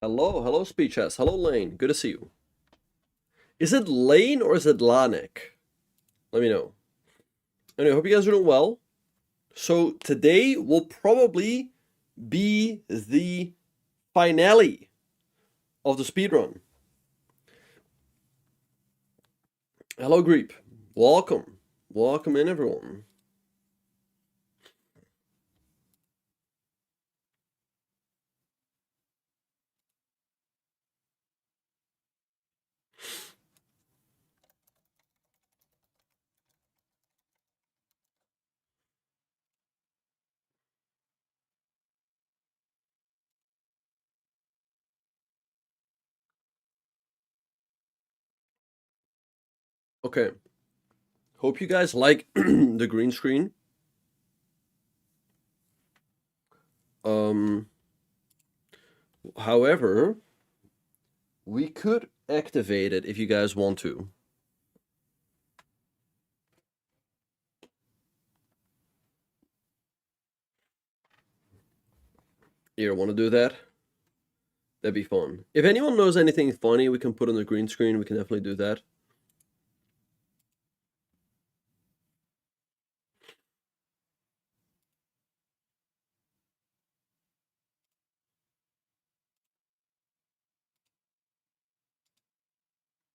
Hello, Speed Chess. Hello, Lane. Good to see you. Is it Lane or is it Lanik? Let me know. Anyway, hope you guys are doing well. So today will probably be the finale of the speedrun. Hello, Greep. Welcome. Welcome in, everyone. Okay. Hope you guys like the green screen. Um, However, we could activate it if you guys want to. You want to do that? That'd be fun. If anyone knows anything funny we can put on the green screen, we can definitely do that.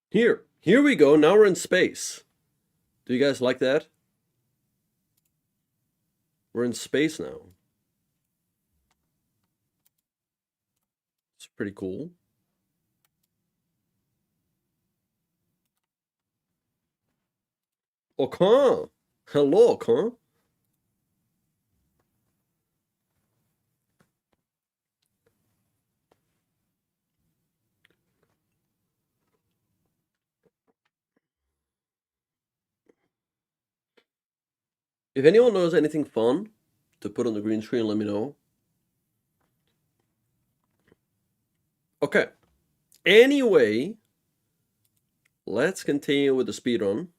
Here we go. Now we're in space. Do you guys like that? We're in space now. It's pretty cool. Okay. Hello, okay. If anyone knows anything fun to put on the green screen, let me know. Okay. Anyway, let's continue with the speedrun.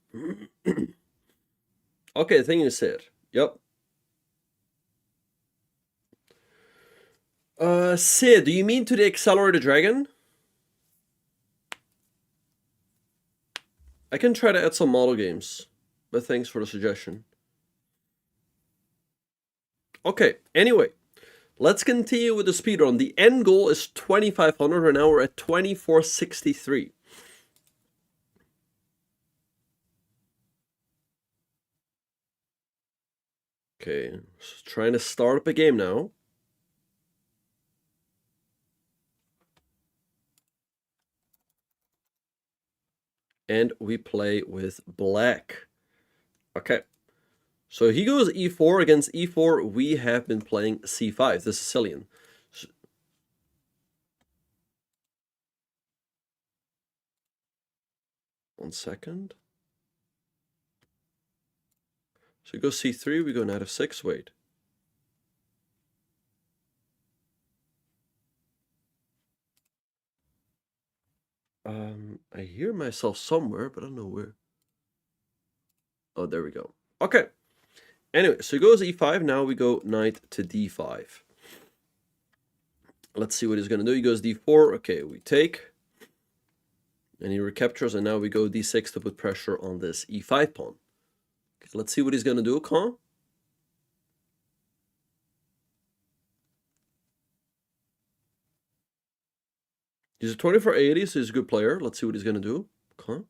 Okay, the thing is set. Yep. Sid, do you mean to the Accelerated Dragon? I can try to add some model games, but thanks for the suggestion. Okay, anyway, let's continue with the speedrun. The end goal is 2500, right now we're at 2463. Okay, so trying to start up a game now. And we play with black. Okay, so he goes e4 against e4. We have been playing c5, the Sicilian. One second. So he goes c3, we go knight f6, wait. I hear myself somewhere, but I don't know where. Oh, there we go. Okay. Anyway, so he goes e5. Now we go knight to d5. Let's see what he's going to do. He goes d4. Okay, we take. And he recaptures, and now we go d6 to put pressure on this e5 pawn. Okay, let's see what he's going to do, huh? He's a 2480, so he's a good player. Let's see what he's going to do. Okay.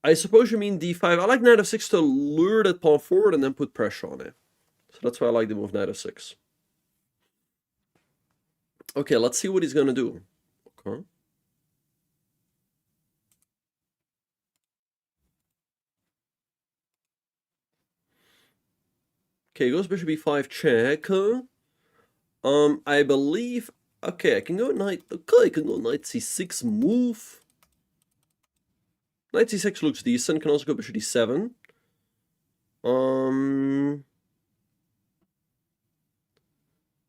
I suppose you mean d5. I like knight f6 to lure that pawn forward and then put pressure on it. So that's why I like the move knight f6. Okay, let's see what he's going to do. Okay. Okay, goes bishop e5 check. I believe. Okay, I can go knight. Okay, I can go knight c6 move. Knight c6 looks decent. Can also go bishop d7.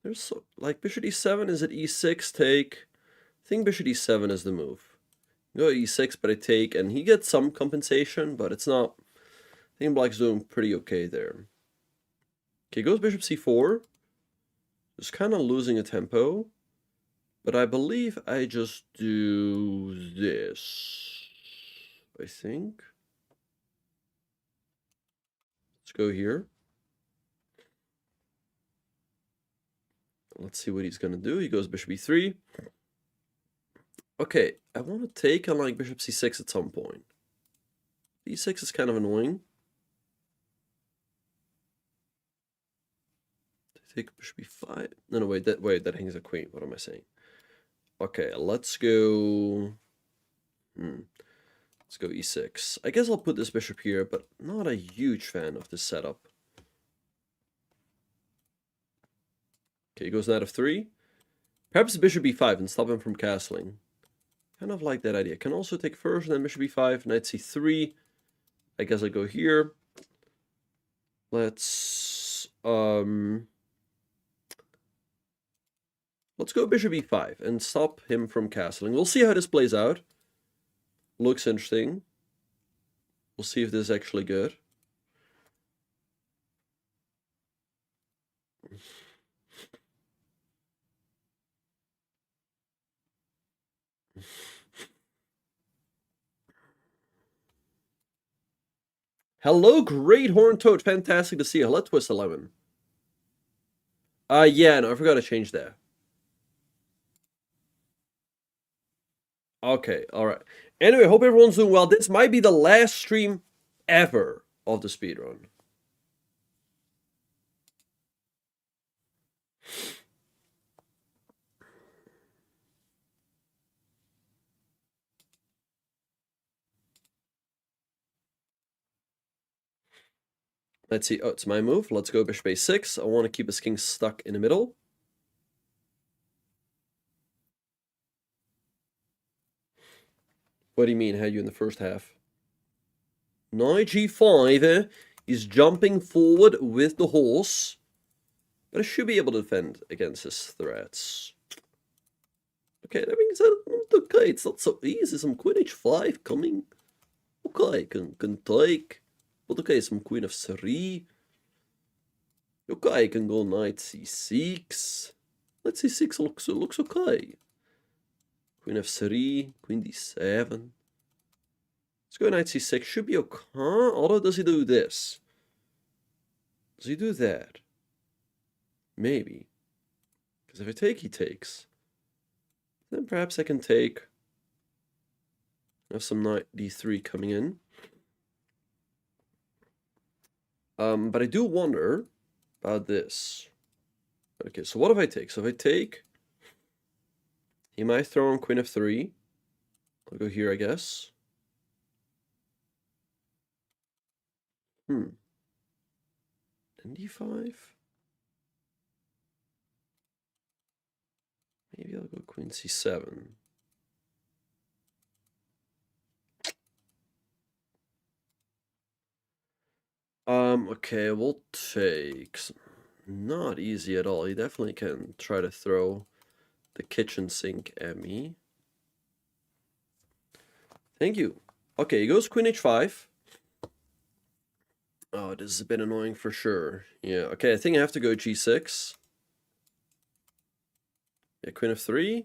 There's like bishop d7. Is it e6 take? I think bishop d7 is the move. Go e6, but I take, and he gets some compensation, but it's not. I think black's doing pretty okay there. Okay, goes bishop c4. Just kind of losing a tempo. But I believe I just do this. I think. Let's go here. Let's see what he's gonna do. He goes bishop e3. Okay, I want to take on like bishop c6 at some point. e6 is kind of annoying. Take bishop e5. No, wait, that hangs a queen. What am I saying? Okay, let's go. Let's go e6. I guess I'll put this bishop here, but not a huge fan of this setup. Okay, he goes knight f3. Perhaps bishop e5 and stop him from castling. Kind of like that idea. Can also take first, then bishop e5, knight c3. I guess I go here. Let's go bishop e5 and stop him from castling. We'll see how this plays out. Looks interesting. We'll see if this is actually good. Hello, Great Horn Toad. Fantastic to see you. Hello, Twist 11. Yeah, no, I forgot to change that. Okay, alright. Anyway, hope everyone's doing well. This might be the last stream ever of the speedrun. Let's see. Oh, it's my move. Let's go bishop a6. I want to keep his king stuck in the middle. What do you mean? Had you in the first half? Knight g5 is jumping forward with the horse. But I should be able to defend against his threats. Okay, that means okay, it's not so easy. Some queen h5 coming. Okay, can take. But okay, some queen f3. Okay, I can go knight c6. Knight c6 looks okay. Queen f3, queen d7. Let's go knight c6. Should be okay. Although, does he do this? Does he do that? Maybe. Because if I take, he takes. Then perhaps I can take. I have some knight d3 coming in. But I do wonder about this. Okay, so what if I take? So if I take, he might throw on queen f3. I'll go here, I guess. Then d5. Maybe I'll go queen c7. Okay, we'll take. Not easy at all. He definitely can try to throw the kitchen sink at me. Thank you. Okay, he goes queen h5. Oh, this is a bit annoying for sure. Yeah, okay, I think I have to go g6. Yeah, queen f3.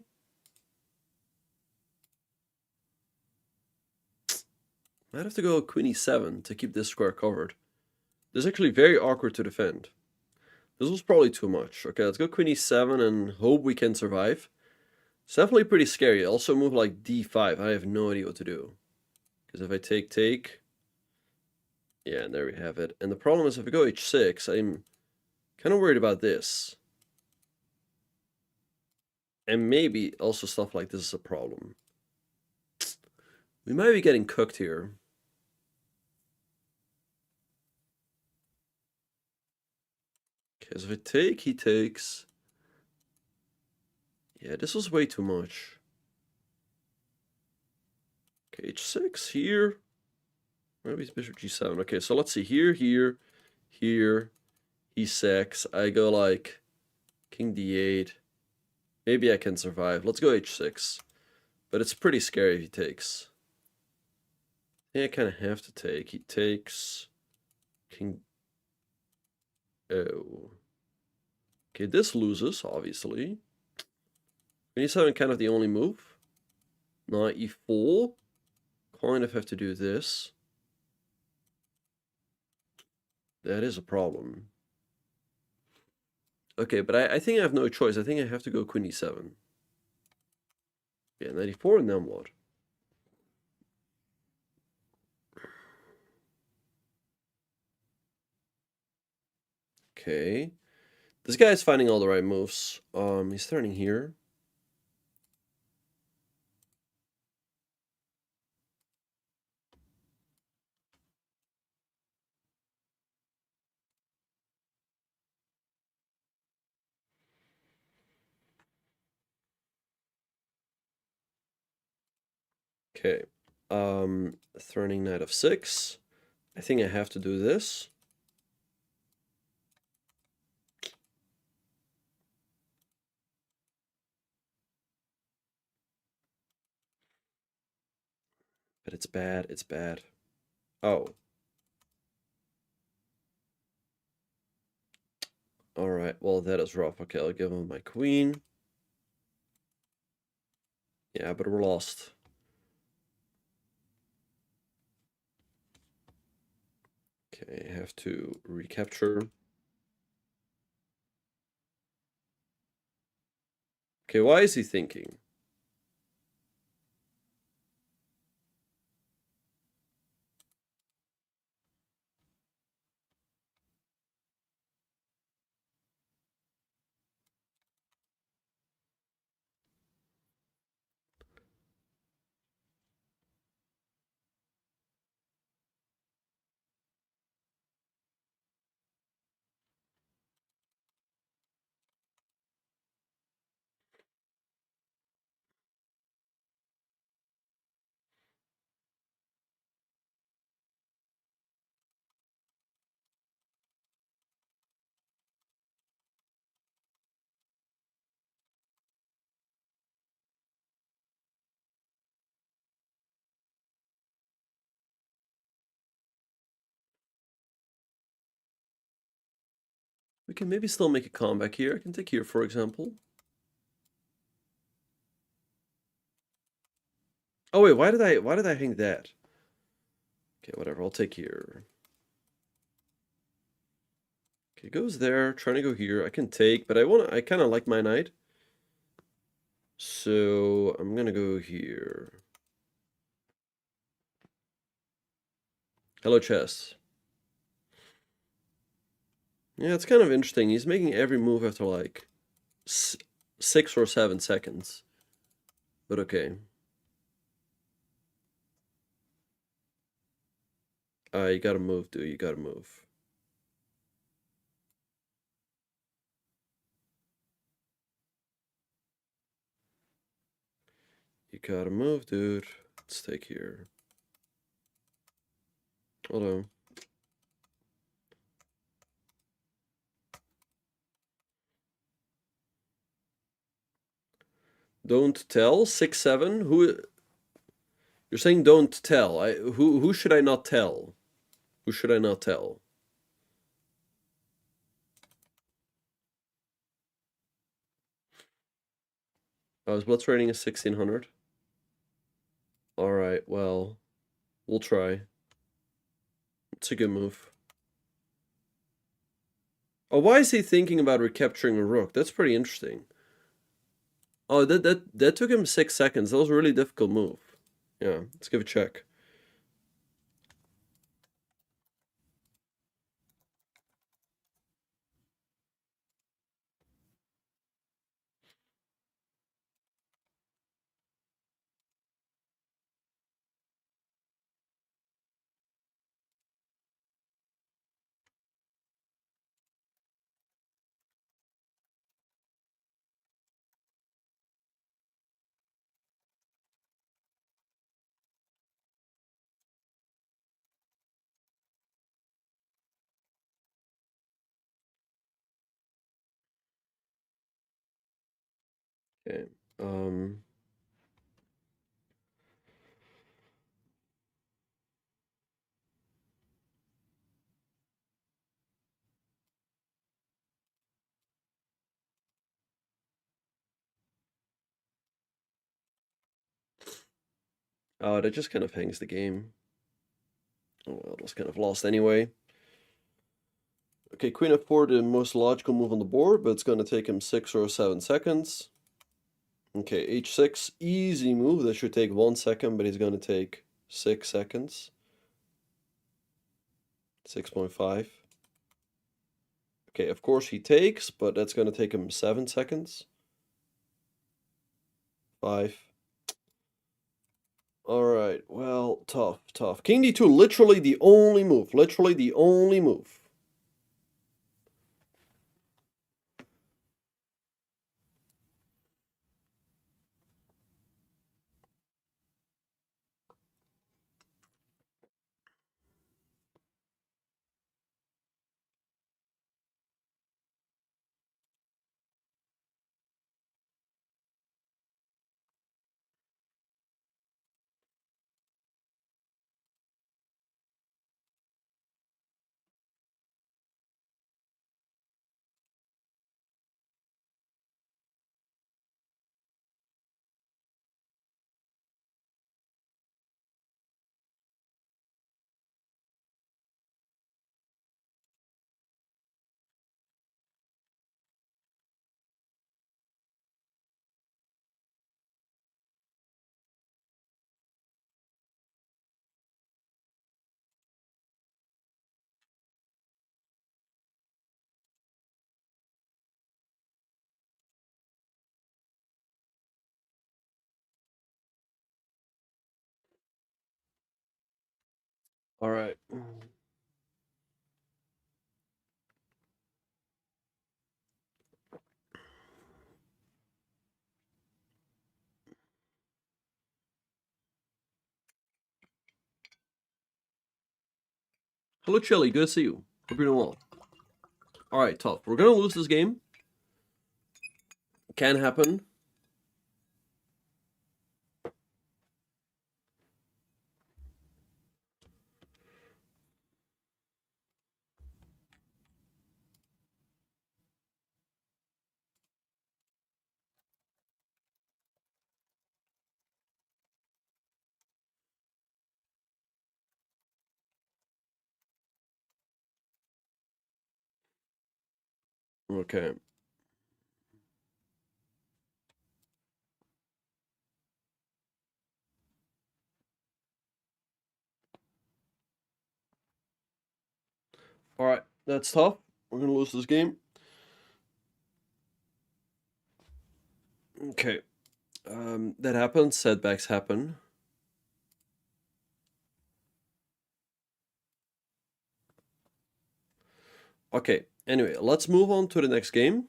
Might have to go queen e7 to keep this square covered. This is actually very awkward to defend. This was probably too much. Okay, let's go queen e7 and hope we can survive. It's definitely pretty scary. Also move like d5. I have no idea what to do. Because if I take... Yeah, and there we have it. And the problem is if I go h6, I'm kind of worried about this. And maybe also stuff like this is a problem. We might be getting cooked here. Okay, so if I take, he takes. Yeah, this was way too much. Okay, h6 here. Maybe it's bishop g7. Okay, so let's see. Here, e6. I go like king d8. Maybe I can survive. Let's go h6. But it's pretty scary if he takes. I think I kind of have to take. He takes king. Oh. Okay, this loses, obviously. Queen e7 kind of the only move. Knight e4. Kind of have to do this. That is a problem. Okay, but I think I have no choice. I think I have to go queen e7. Yeah, knight e4, and then what? Okay. This guy is finding all the right moves. He's turning here. Okay. Threatening knight f6. I think I have to do this. But it's bad, it's bad. Oh. Alright, well that is rough. Okay, I'll give him my queen. Yeah, but we're lost. Okay, I have to recapture. Okay, why is he thinking? We can maybe still make a comeback here. I can take here, for example. Oh wait, why did I hang that? Okay, whatever, I'll take here. Okay, goes there, trying to go here. I can take, but I kinda like my knight. So I'm gonna go here. Hello, chess. Yeah, it's kind of interesting. He's making every move after like 6 or 7 seconds. But okay. You gotta move, dude. You gotta move. You gotta move, dude. Let's take here. Hold on. Don't tell. 6-7. Who? You're saying don't tell. Who should I not tell? Who should I not tell? I was blitz rating is 1600. All right. Well, we'll try. It's a good move. Oh, why is he thinking about recapturing a rook? That's pretty interesting. Oh, that took him 6 seconds. That was a really difficult move. Yeah, let's give it a check. Okay. Oh, that just kind of hangs the game. Oh, well, it was kind of lost anyway. Okay, queen f4, the most logical move on the board, but it's going to take him 6 or 7 seconds. Okay, h6, easy move. That should take 1 second, but he's going to take 6 seconds. 6.5. Okay, of course he takes, but that's going to take him 7 seconds. 5. Alright, well, tough, tough. King d2, literally the only move. Literally the only move. Alright. Hello, Chili. Good to see you. Hope you're doing well. Alright, tough. We're going to lose this game. Can happen. Okay. Alright, that's tough. We're going to lose this game. Okay. That happens. Setbacks happen. Okay, anyway, let's move on to the next game.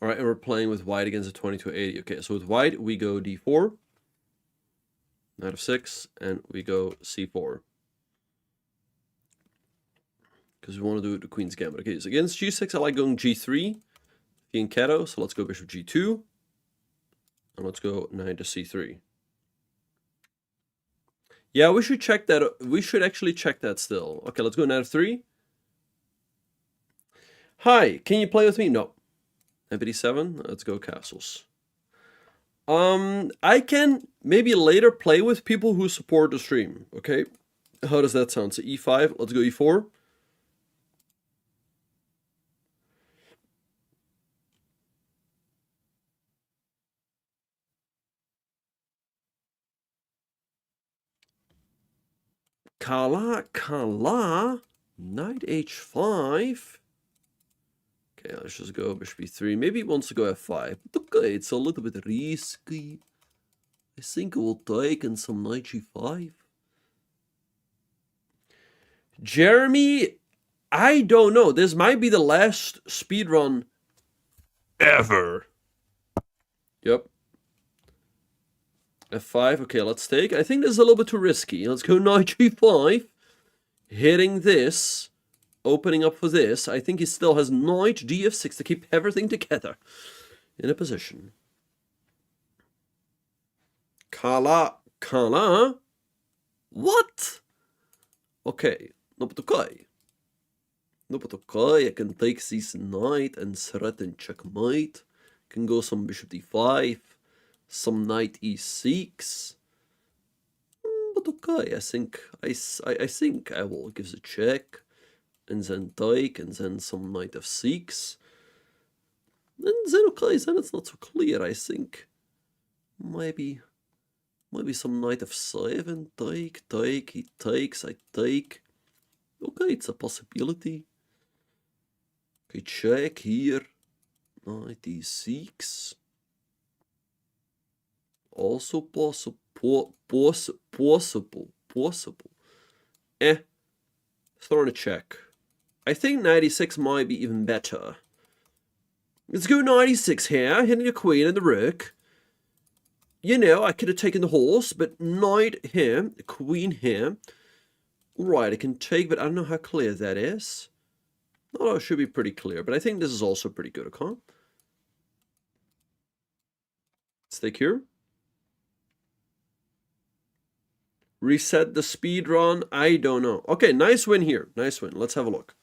All right, and we're playing with white against a 2280. Okay, so with white, we go d4, knight of 6, and we go c4. Because we want to do the queen's gambit. Okay, so against g6, I like going g3, king Kato, so let's go bishop g2, and let's go knight to c3. Yeah, we should check that. We should actually check that still. Okay, let's go knight of 3. Hi, can you play with me? No. Knight let's go castles. I can maybe later play with people who support the stream, okay? How does that sound? So e5, let's go e4. Kala, knight h5. Okay, let's just go bishop b3. Maybe he wants to go f5. But okay, it's a little bit risky. I think I will take in some knight g5. Jeremy, I don't know. This might be the last speedrun ever. Yep. f5. Okay, let's take. I think this is a little bit too risky. Let's go knight g5. Hitting this. Opening up for this. I think he still has knight df6 to keep everything together in a position. Kala. What? Okay, no but okay. No but okay, I can take this knight and threaten checkmate. Can go some bishop d5, some knight e6. But okay, I think I will give the check, and then take, and then some knight f6. And then okay, then it's not so clear. I think maybe some knight f7, take, he takes, I take. Okay, it's a possibility. Okay, check here. Knight e6. Also possible. Throwing a check. I think 96 might be even better. Let's go 96 here, hitting the queen and the rook. You know, I could have taken the horse, but knight here, queen here. Right, I can take, but I don't know how clear that is. No, it should be pretty clear, but I think this is also pretty good, okay? Let's take here. Reset the speed run. I don't know. Okay, nice win here. Nice win. Let's have a look.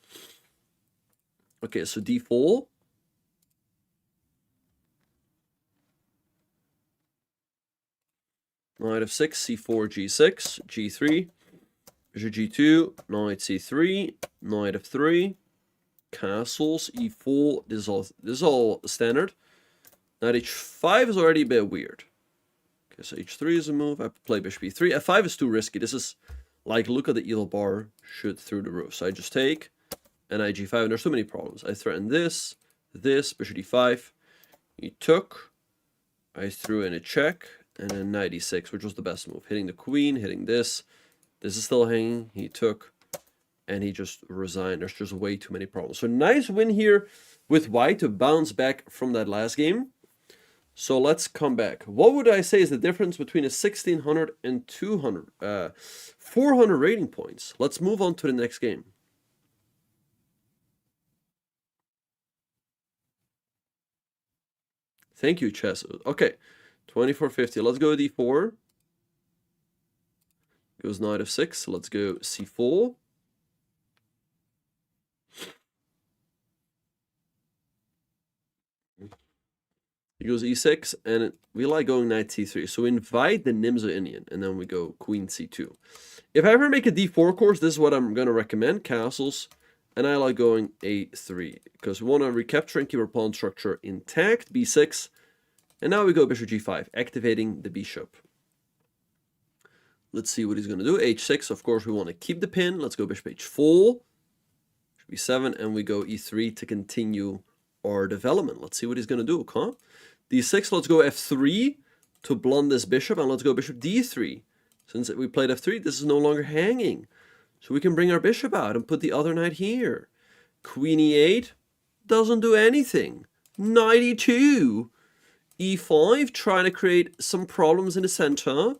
Okay, so d4. Knight f6, c4, g6, g3, g2, knight c3, knight f3, castles, e4. This is all standard. Knight h5 is already a bit weird. Okay, so h3 is a move. I play bishop e3. f5 is too risky. This is like, look at the elo bar, shoot through the roof. So I just take, and I g5, and there's too many problems. I threaten this, bishop d5. He took. I threw in a check, and then knight e6, which was the best move. Hitting the queen, hitting this. This is still hanging. He took, and he just resigned. There's just way too many problems. So nice win here with white to bounce back from that last game. So let's come back. What would I say is the difference between a 1600 and 200? 400 rating points. Let's move on to the next game. Thank you, Chess. Okay, 2450. Let's go d4. Goes knight f6. Let's go c4. He goes e6, and we like going knight c3. So we invite the Nimzo-Indian, and then we go queen c2. If I ever make a d4 course, this is what I'm going to recommend, castles. And I like going a3, because we want to recapture and keep our pawn structure intact, b6. And now we go bishop g5, activating the bishop. Let's see what he's going to do. h6, of course, we want to keep the pin. Let's go bishop h4, b7, and we go e3 to continue our development. Let's see what he's going to do, okay? d6, let's go f3 to blunt this bishop, and let's go bishop d3. Since we played f3, this is no longer hanging. So we can bring our bishop out and put the other knight here. Queen e8 doesn't do anything. Knight e2. e5, trying to create some problems in the center.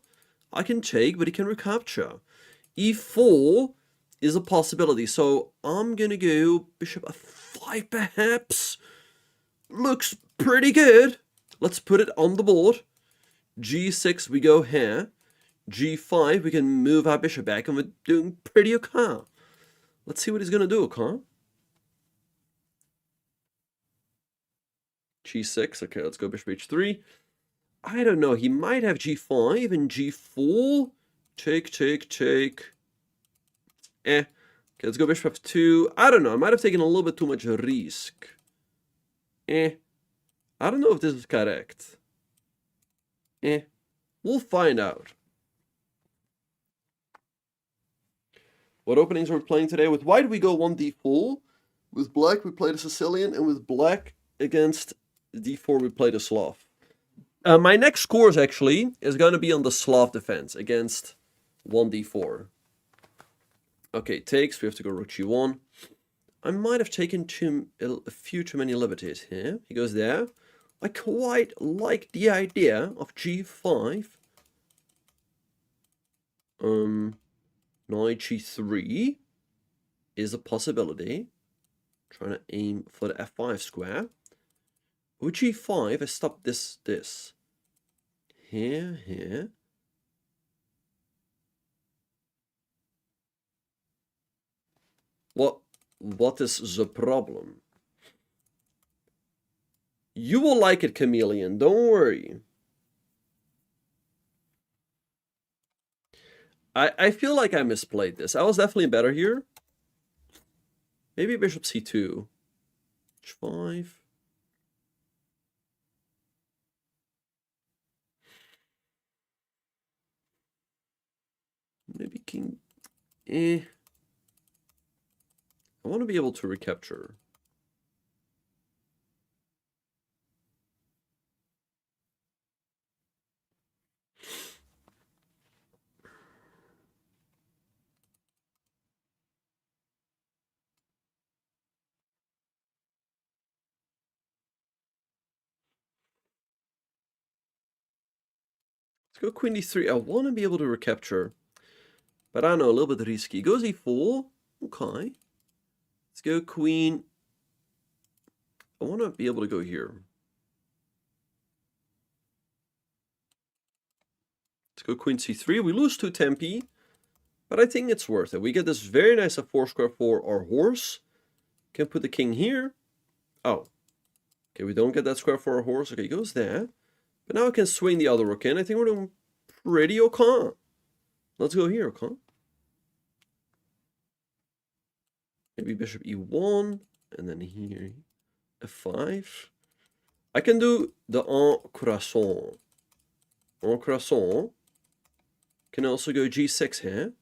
I can take, but he can recapture. e4 is a possibility. So I'm going to go bishop f5 perhaps. Looks pretty good. Let's put it on the board. g6, we go here. g5, we can move our bishop back, and we're doing pretty okay. Let's see what he's going to do, okay? g6, okay, let's go bishop h3. I don't know, he might have g5 and g4. Take. Okay, let's go bishop f2. I don't know, I might have taken a little bit too much risk. I don't know if this is correct. We'll find out. What openings are we playing today? With white, we go 1d4. With black, we play the Sicilian. And with black against d4, we play the Slav. My next course, actually, is going to be on the Slav defense against 1d4. Okay, takes. We have to go rook g1. I might have taken a few too many liberties here. He goes there. I quite like the idea of g5. Knight g3 is a possibility. Trying to aim for the f5 square. With g5, I stop this. Here. What is the problem? You will like it, Chameleon. Don't worry. I feel like I misplayed this. I was definitely better here. Maybe bishop c2. h5. Maybe king... I want to be able to recapture. Let's go queen d3. I want to be able to recapture. But I don't know, a little bit risky. Goes e4. Okay. Let's go queen. I want to be able to go here. Let's go queen c3. We lose 2 tempi. But I think it's worth it. We get this very nice f4 square for our horse. Can put the king here. Oh. Okay, we don't get that square for our horse. Okay, he goes there. But now I can swing the other rook in. I think we're doing pretty okay. Let's go here, okay? Maybe bishop e1. And then here, f5. I can do the en croissant. En croissant. Can also go g6 here.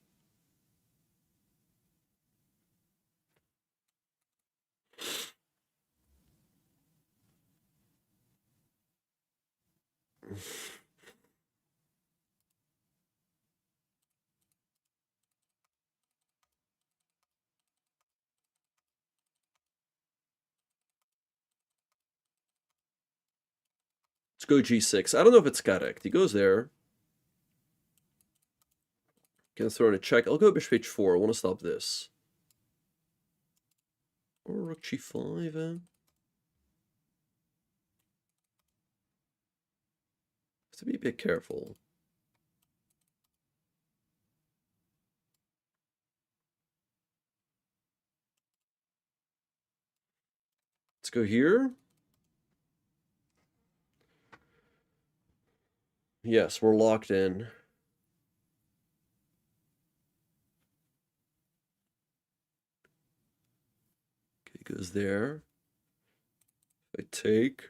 Let's go g6. I don't know if it's correct. He goes there. Can throw in a check. I'll go bishop h4. I want to stop this. Or rook g5. Have to be a bit careful. Let's go here. Yes, we're locked in. Okay, goes there. I take.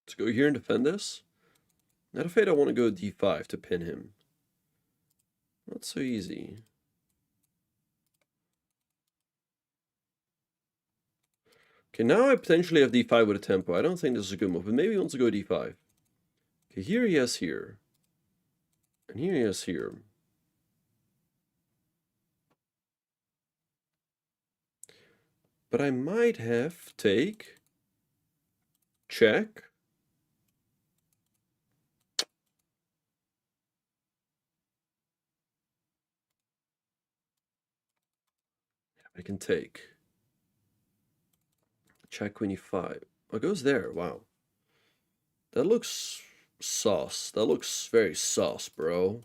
Let's go here and defend this. Not afraid I want to go d5 to pin him. Not so easy. Okay, now I potentially have d5 with a tempo. I don't think this is a good move, but maybe he wants to go d5. Okay, here he has here. And here he has here. But I might have take, check. I can take. Check queen e5. Oh, it goes there. Wow. That looks sauce. That looks very sauce, bro.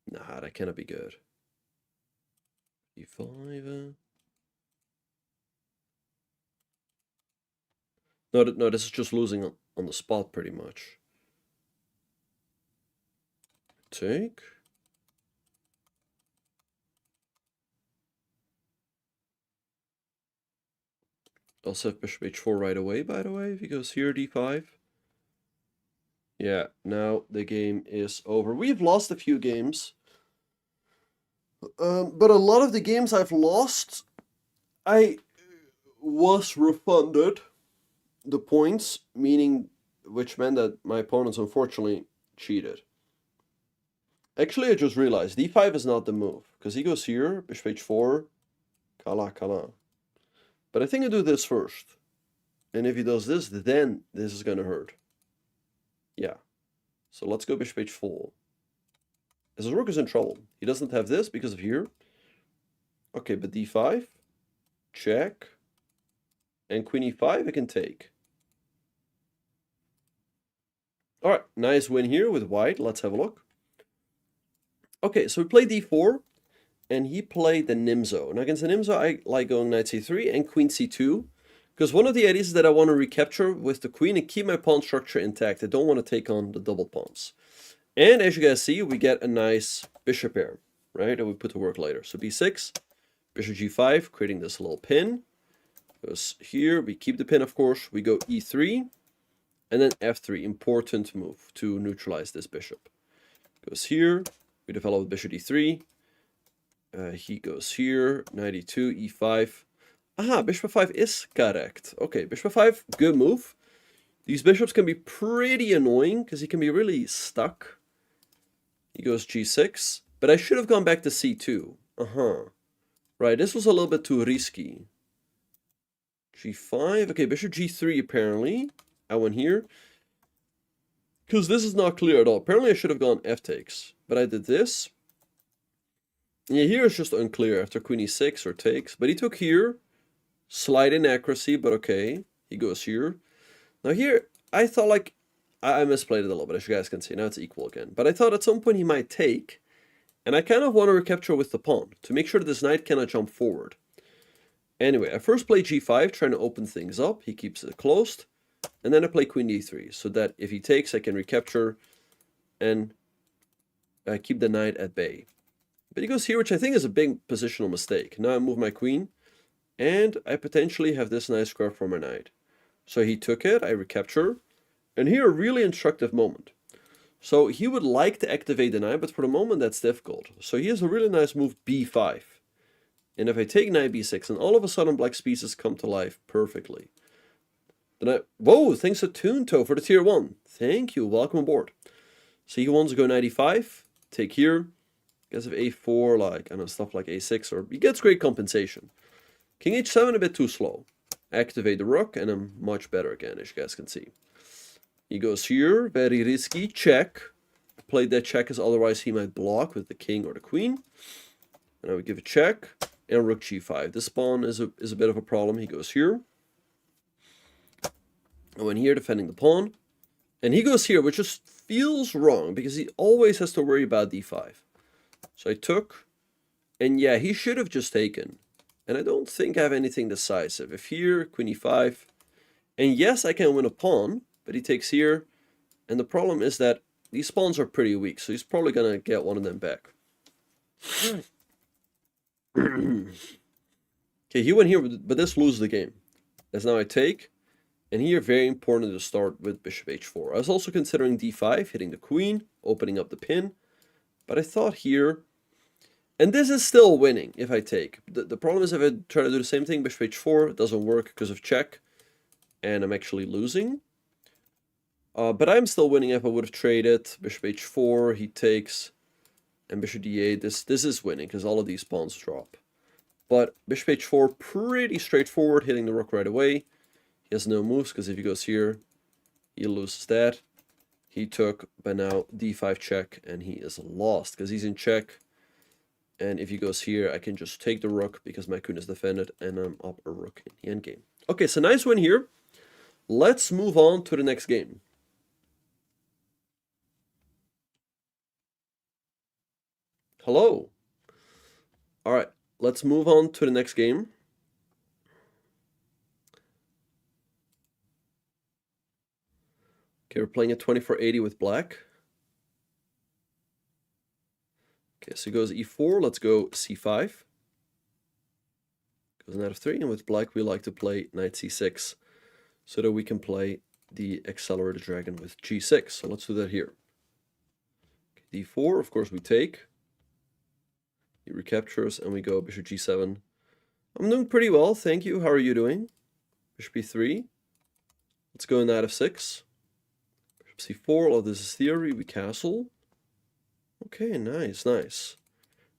Nah, that cannot be good. e5. No, this is just losing on the spot pretty much. Take. Also have bishop h4 right away, by the way, if he goes here, d5. Yeah, now the game is over. We've lost a few games. But a lot of the games I've lost, I was refunded the points, which meant that my opponents unfortunately cheated. Actually, I just realized d5 is not the move, because he goes here, bishop h4, kala. But I think I do this first. And if he does this, then this is going to hurt. Yeah. So let's go bishop h4. As his rook is in trouble. He doesn't have this because of here. Okay, but d5. Check. And queen e5 I can take. Alright, nice win here with white. Let's have a look. Okay, so we played d4. And he played the Nimzo. And against the Nimzo, I like going knight c3 and queen c2. Because one of the ideas is that I want to recapture with the queen and keep my pawn structure intact. I don't want to take on the double pawns. And as you guys see, we get a nice bishop pair, right? That we put to work later. So b6, bishop g5, creating this little pin. Goes here, we keep the pin, of course. We go e3, and then f3. Important move to neutralize this bishop. Goes here, we develop bishop d3. He goes here, knight e2, e5. Aha, bishop 5 is correct. Okay, bishop 5, good move. These bishops can be pretty annoying because he can be really stuck. He goes g6, but I should have gone back to c2. Right, this was a little bit too risky. g5, okay, bishop g3 apparently. I went here. Because this is not clear at all. Apparently I should have gone f takes, but I did this. Yeah, here it's just unclear after queen e6 or takes, but he took here. Slight inaccuracy, but okay. He goes here. Now here, I thought like, I misplayed it a little bit, as you guys can see. Now it's equal again. But I thought at some point he might take. And I kind of want to recapture with the pawn, to make sure that this knight cannot jump forward. Anyway, I first play g5, trying to open things up. He keeps it closed. And then I play queen d3, so that if he takes, I can recapture and keep the knight at bay. But he goes here, which I think is a big positional mistake. Now I move my queen. And I potentially have this nice square for my knight. So he took it, I recapture. And here a really instructive moment. So he would like to activate the knight, but for the moment that's difficult. So he has a really nice move, b5. And if I take knight b6, and all of a sudden black's pieces come to life perfectly. Then whoa, thanks to Toonto for the tier 1. Thank you, welcome aboard. So he wants to go knight e5, take here. Guess if a4, like, I don't know, stuff like a6, or he gets great compensation. King h7 a bit too slow. Activate the rook and I'm much better again, as you guys can see. He goes here, very risky, check. Played that check as otherwise he might block with the king or the queen. And I would give a check and rook g5. This pawn is a bit of a problem. He goes here. I went here defending the pawn. And he goes here, which just feels wrong because he always has to worry about d5. So I took, and yeah, he should have just taken. And I don't think I have anything decisive. If here, queen e5. And yes, I can win a pawn, but he takes here. And the problem is that these pawns are pretty weak, so he's probably going to get one of them back. Okay, he went here, but this loses the game. As now I take. And here, very important to start with bishop h4. I was also considering d5, hitting the queen, opening up the pin. But I thought here... And this is still winning if I take. The problem is if I try to do the same thing, bishop h4, it doesn't work because of check. And I'm actually losing. But I'm still winning if I would have traded. Bishop h4, he takes. And bishop d8, this is winning because all of these pawns drop. But bishop h4, pretty straightforward, hitting the rook right away. He has no moves because if he goes here, he loses that. He took, but now d5 check, and he is lost because he's in check. And if he goes here, I can just take the rook because my queen is defended, and I'm up a rook in the endgame. Okay, so nice win here. Let's move on to the next game. Hello. All right, let's move on to the next game. Okay, we're playing at 2480 with black. Okay, so he goes e4, let's go c5. Goes knight f3, and with black we like to play knight c6 so that we can play the Accelerated Dragon with g6. So let's do that here. Okay, d4, of course we take. He recaptures, and we go bishop g7. I'm doing pretty well, thank you. How are you doing? Bishop e3. Let's go knight f6. Bishop c4, oh, this is theory, we castle. Okay, nice, nice.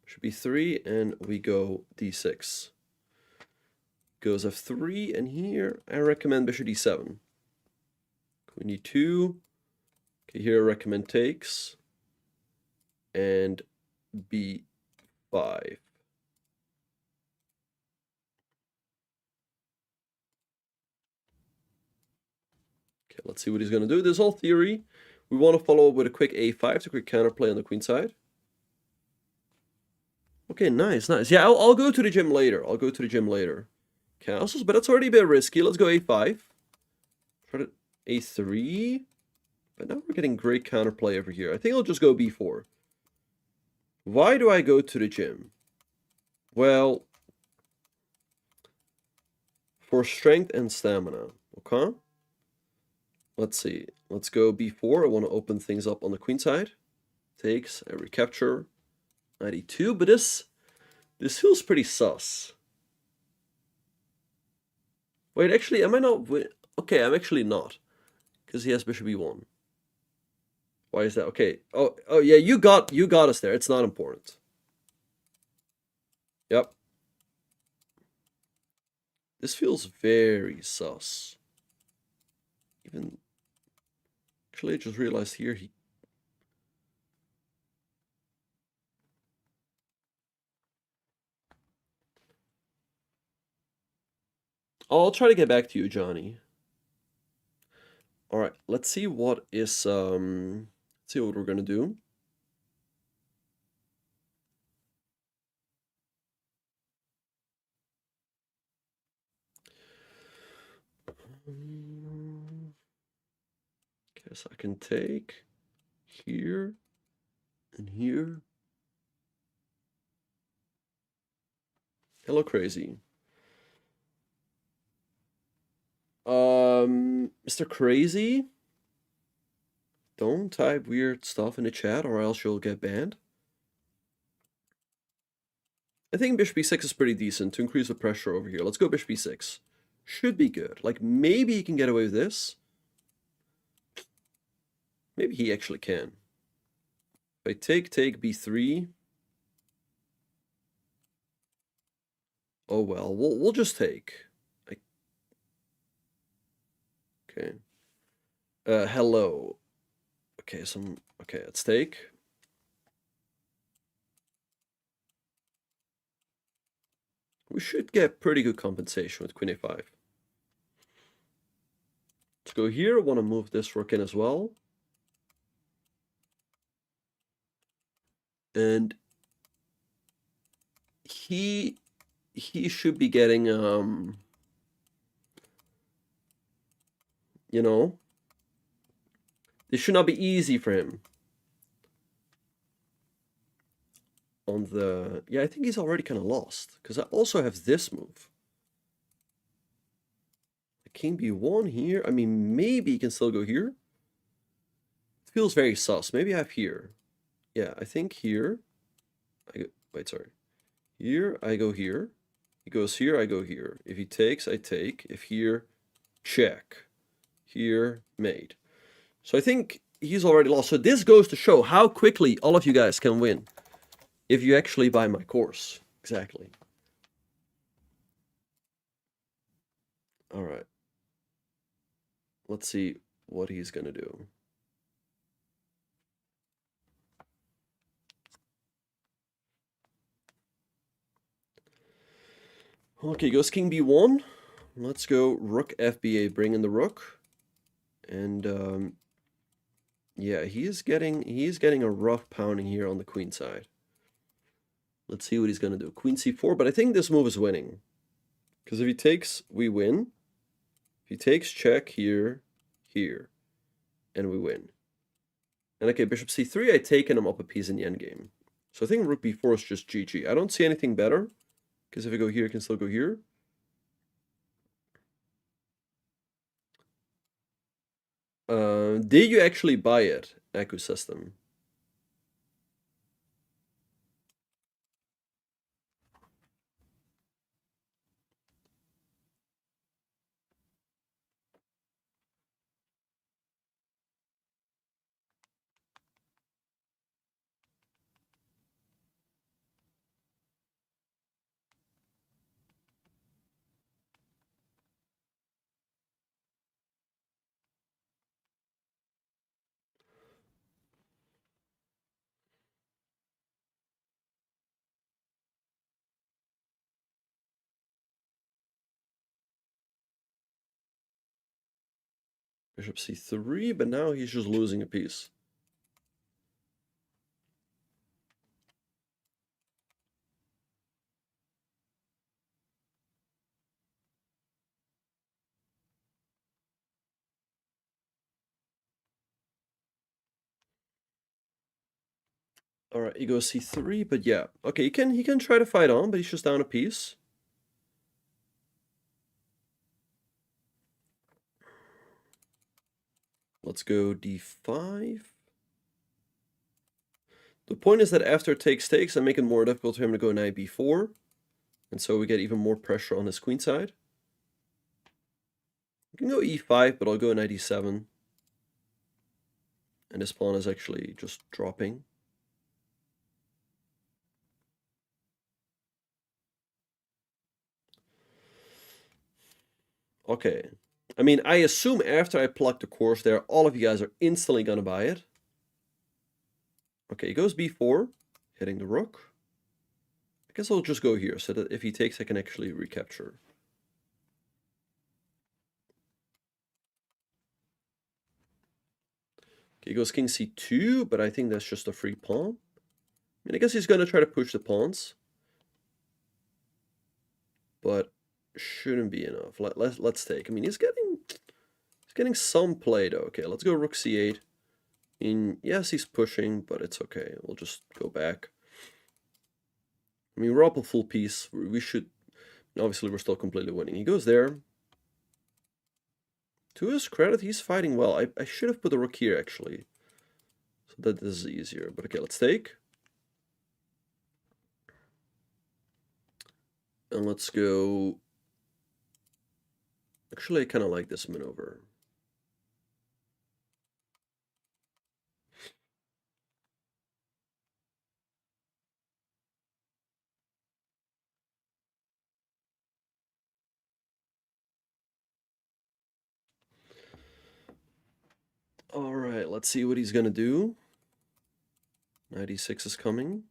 Bishop e3, and we go d6. goes f3, and here I recommend bishop d7. Queen e2. Okay, here I recommend takes. And b5. Okay, let's see what he's going to do. This is all theory. We want to follow up with a quick a5 to quick counterplay on the queen side. Okay, nice, nice. Yeah, I'll go to the gym later. Castles, but that's already a bit risky. Let's go a5. Try to a3. But now we're getting great counterplay over here. I think I'll just go b4. Why do I go to the gym? Well, for strength and stamina. Okay? Let's see. Let's go b4. I want to open things up on the queen side. Takes, I recapture. Knight e2, but this feels pretty sus. Wait, actually, am I not? Okay, I'm actually not, because he has bishop e1. Why is that? Okay. Oh, yeah, you got us there. It's not important. Yep. This feels very sus. Even actually, I just realized here he. I'll try to get back to you, Johnny. All right, let's see what is let's see what we're gonna do. Guess I can take here and here. Hello, crazy. Mr. Crazy, don't type weird stuff in the chat or else you'll get banned. I think bishop b6 is pretty decent to increase the pressure over here. Let's go bishop b6. Should be good. Like, maybe he can get away with this. Maybe he actually can. If I take b3. Oh well, we'll just take. Okay. Hello. Okay, okay, let's take. We should get pretty good compensation with queen a5. Let's go here. I want to move this rook in as well. And he should be getting you know, this should not be easy for him. On the, yeah, I think he's already kind of lost, because I also have this move. The king b1 here. I mean, maybe he can still go here. It feels very sus. Maybe I have here. Yeah, I think here. Wait, sorry. Here, I go here. He goes here, I go here. If he takes, I take. If here, check. Here, mate. So I think he's already lost. So this goes to show how quickly all of you guys can win if you actually buy my course. Exactly. All right. Let's see what he's going to do. Okay, goes king b1. Let's go rook fba, bring in the rook. And yeah, he's getting a rough pounding here on the queen side. Let's see what he's going to do. Queen c4, but I think this move is winning. Because if he takes, we win. If he takes, check here, here, and we win. And okay, bishop c3, I taken him up a piece in the endgame. So I think rook b4 is just GG. I don't see anything better. Because if I go here, I can still go here. Did you actually buy it, Aku System? Bishop c3, but now he's just losing a piece. All right, he goes c3, but yeah. Okay, he can try to fight on, but he's just down a piece. Let's go d5. The point is that after takes, I make it more difficult for him to go knight b4. And so we get even more pressure on his queen side. You can go e5, but I'll go knight e7. And this pawn is actually just dropping. Okay. I mean, I assume after I pluck the course there, all of you guys are instantly going to buy it. Okay, he goes b4, hitting the rook. I guess I'll just go here, so that if he takes, I can actually recapture. Okay, he goes king c2, but I think that's just a free pawn. I mean, I guess he's going to try to push the pawns. But shouldn't be enough. Let's take. I mean, he's getting some play, though. Okay, let's go rook c8. I mean, yes, he's pushing, but it's okay. We'll just go back. I mean, we're up a full piece. We should... Obviously, we're still completely winning. He goes there. To his credit, he's fighting well. I should have put the rook here, actually. So that this is easier. But okay, let's take. And let's go... Actually, I kind of like this maneuver. All right, let's see what he's going to do. Knight e6 is coming.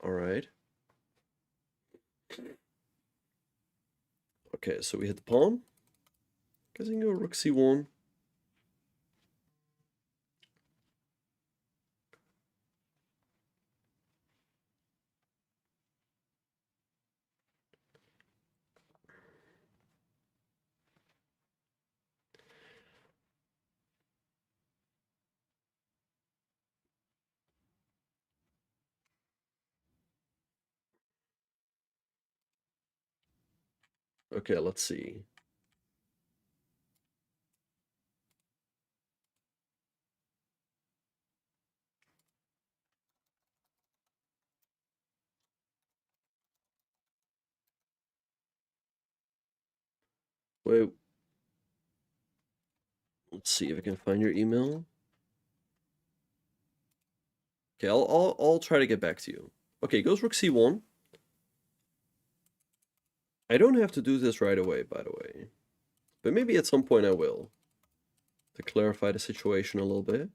All right. Okay, so we hit the pawn. Guess I can go rook c1. Okay, let's see. Wait. Let's see if I can find your email. Okay, I'll try to get back to you. Okay, goes rook c1. I don't have to do this right away, by the way. But maybe at some point I will. To clarify the situation a little bit.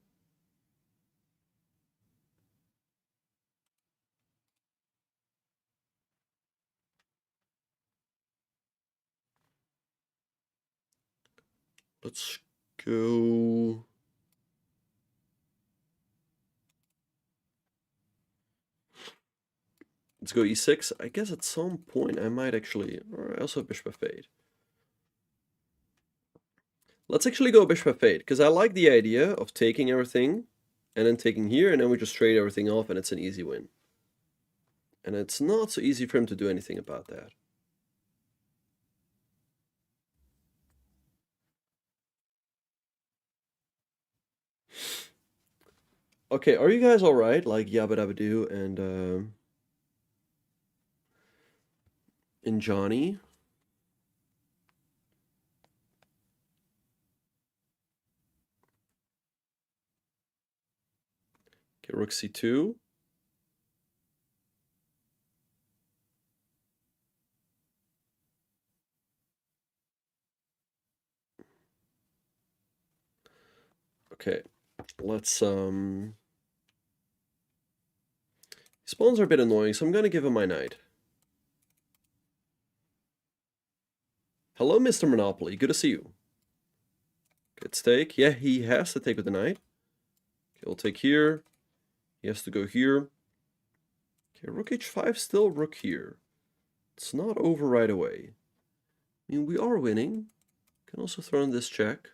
Let's go... Let's go e6. I guess at some point I might actually... Or I also have bishop f8. Let's actually go bishop f8, because I like the idea of taking everything, and then taking here, and then we just trade everything off, and it's an easy win. And it's not so easy for him to do anything about that. Okay, are you guys alright? Like Yabba Dabba Doo and Johnny? Okay, rook c2. Okay, let's he's pawns are a bit annoying, so I'm going to give him my knight. Hello, Mr. Monopoly. Good to see you. Let's take. Yeah, he has to take with the knight. Okay, we'll take here. He has to go here. Okay, rook h5, still rook here. It's not over right away. I mean, we are winning. Can also throw in this check.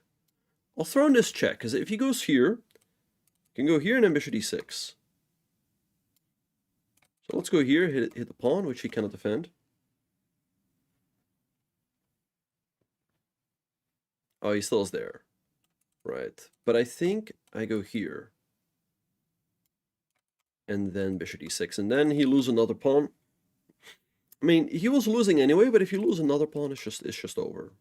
I'll throw in this check, because if he goes here, he can go here and then bishop d6. So let's go here, hit the pawn, which he cannot defend. Oh, he still is there. Right. But I think I go here. And then bishop d6. And then he loses another pawn. I mean, he was losing anyway, but if you lose another pawn, it's just over.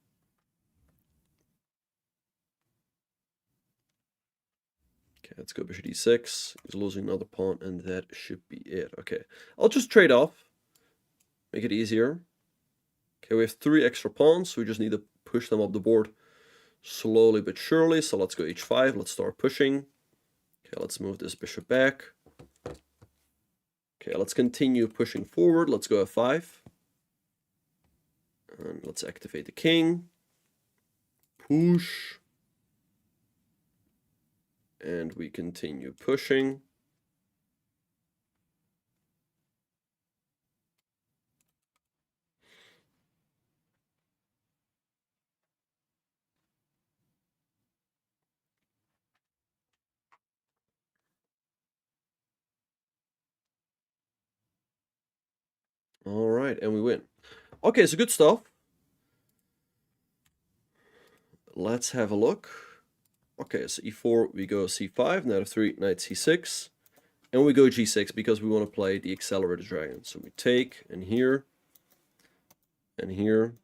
Okay, let's go bishop d6. He's losing another pawn, and that should be it. Okay, I'll just trade off. Make it easier. Okay, we have 3 extra pawns, so we just need to push them up the board slowly but surely. So let's go h5. Let's start pushing. Okay, let's move this bishop back. Okay, let's continue pushing forward. Let's go f5. And let's activate the king. Push. And we continue pushing. All right, and we win. Okay, so good stuff. Let's have a look. Okay, so e4, we go c5, knight f3, knight c6. And we go g6 because we want to play the Accelerated Dragon. So we take, and here, and here.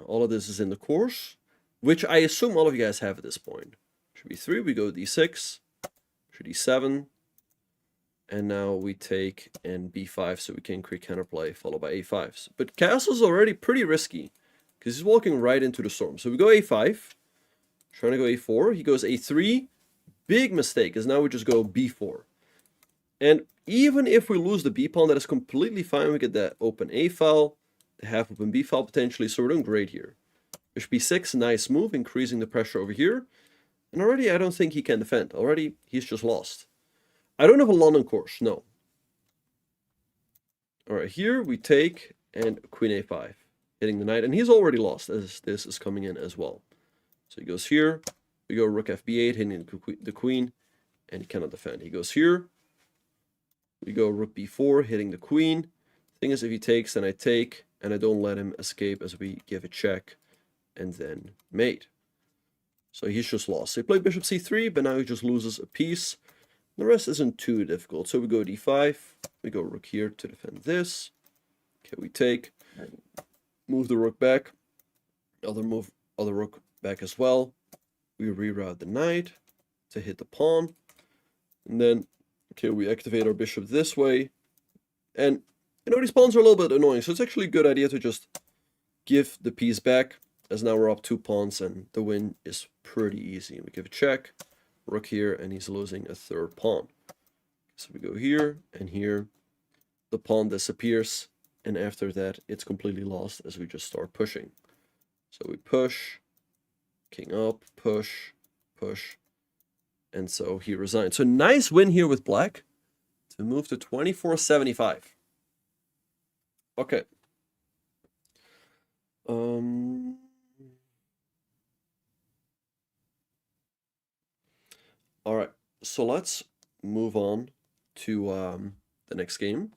All of this is in the course, which I assume all of you guys have at this point. Should be 3, we go d6, should d7. And now we take and b5 so we can create counterplay followed by a5. But castle's already pretty risky because he's walking right into the storm. So we go a5, trying to go a4. He goes a3. Big mistake because now we just go b4. And even if we lose the b pawn, that is completely fine. We get that open a file, the half open b file potentially. So we're doing great here. Bishop b6, nice move, increasing the pressure over here. And already I don't think he can defend. Already he's just lost. I don't have a London course, no. All right, here we take and queen a5, hitting the knight, and he's already lost as this is coming in as well. So he goes here, we go rook fb8, hitting the queen, and he cannot defend. He goes here, we go rook b4, hitting the queen. Thing is, if he takes, then I take, and I don't let him escape as we give a check, and then mate. So he's just lost. So he played bishop c3, but now he just loses a piece. The rest isn't too difficult. So we go d5, we go rook here to defend this. Okay, we take, move the rook back, other rook back as well. We reroute the knight to hit the pawn. And then, okay, we activate our bishop this way. And, you know, these pawns are a little bit annoying, so it's actually a good idea to just give the piece back, as now we're up 2 pawns and the win is pretty easy. We give a check. Rook here, and he's losing a 3rd pawn. So we go here and here. The pawn disappears, and after that, it's completely lost as we just start pushing. So we push, king up, push, push, and so he resigned. So nice win here with black to move to 24-75. Okay. All right, so let's move on to the next game.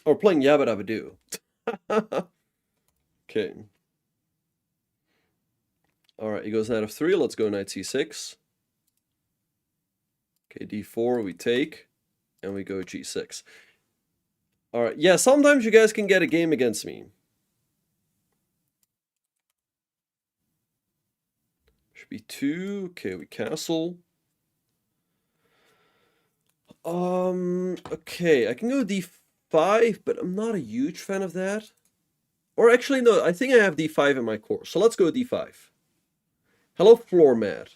Oh, we're playing Yabba Dabba Doo. Okay. All right, he goes knight f3. Let's go knight c6. Okay, d4, we take, and we go g6. All right, yeah, sometimes you guys can get a game against me. Should be 2. Okay, we castle. Okay, I can go d5, but I'm not a huge fan of that. Or actually, no, I think I have d5 in my course, so let's go d5. Hello, floor mat.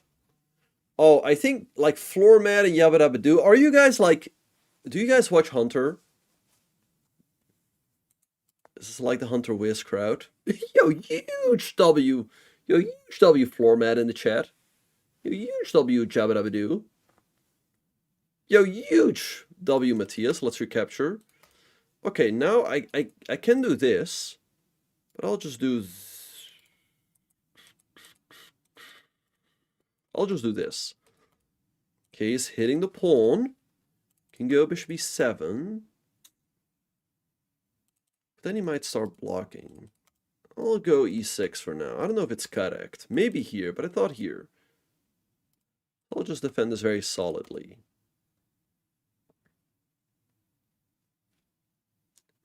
Oh, I think like floor mat and yabba dabba do. Are you guys like, do you guys watch Hunter? This is like the Hunter Wiz crowd. Yo, huge W. Yo, huge W floor mat in the chat. Yo, huge W jabba dabba do. Yo, huge W Matthias. Let's recapture. Okay, now I can do this, but I'll just do this. Okay, he's hitting the pawn. Can go bishop e7. But then he might start blocking. I'll go e6 for now. I don't know if it's correct. Maybe here, but I thought here. I'll just defend this very solidly.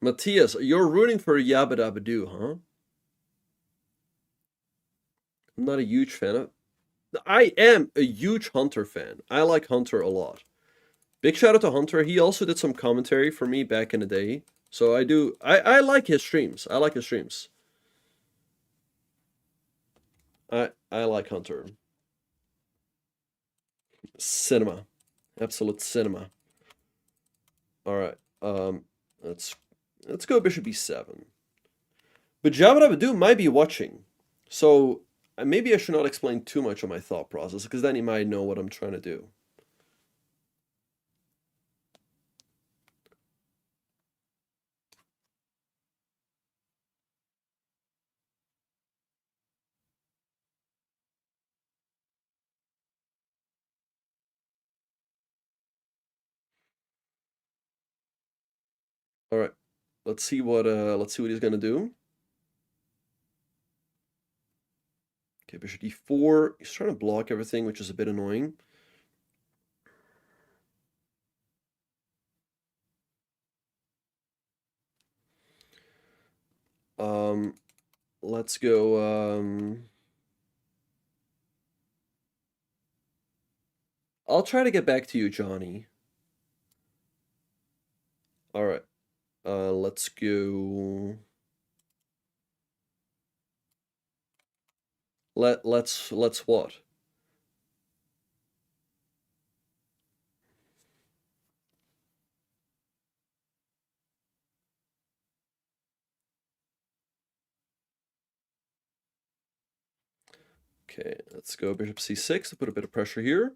Matthias, you're rooting for Yabba Dabba Doo, huh? I'm not a huge fan of... I am a huge Hunter fan. I like Hunter a lot. Big shout out to Hunter. He also did some commentary for me back in the day. So I like his streams. I like his streams. I like Hunter. Cinema. Absolute cinema. Alright. Let's go bishop e7. But Jabba Dabba Doo might be watching. So maybe I should not explain too much of my thought process, because then he might know what I'm trying to do. All right, let's see what he's gonna do. Okay, bishop d4. He's trying to block everything, which is a bit annoying. Let's go. I'll try to get back to you, Johnny. All right. Let's go. Let's what? Okay, let's go bishop c6 to put a bit of pressure here.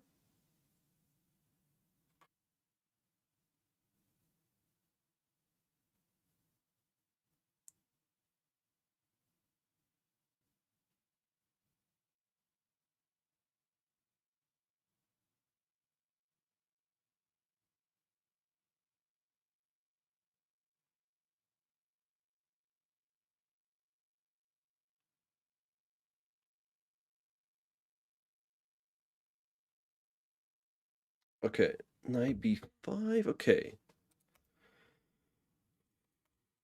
Okay, knight b5. Okay.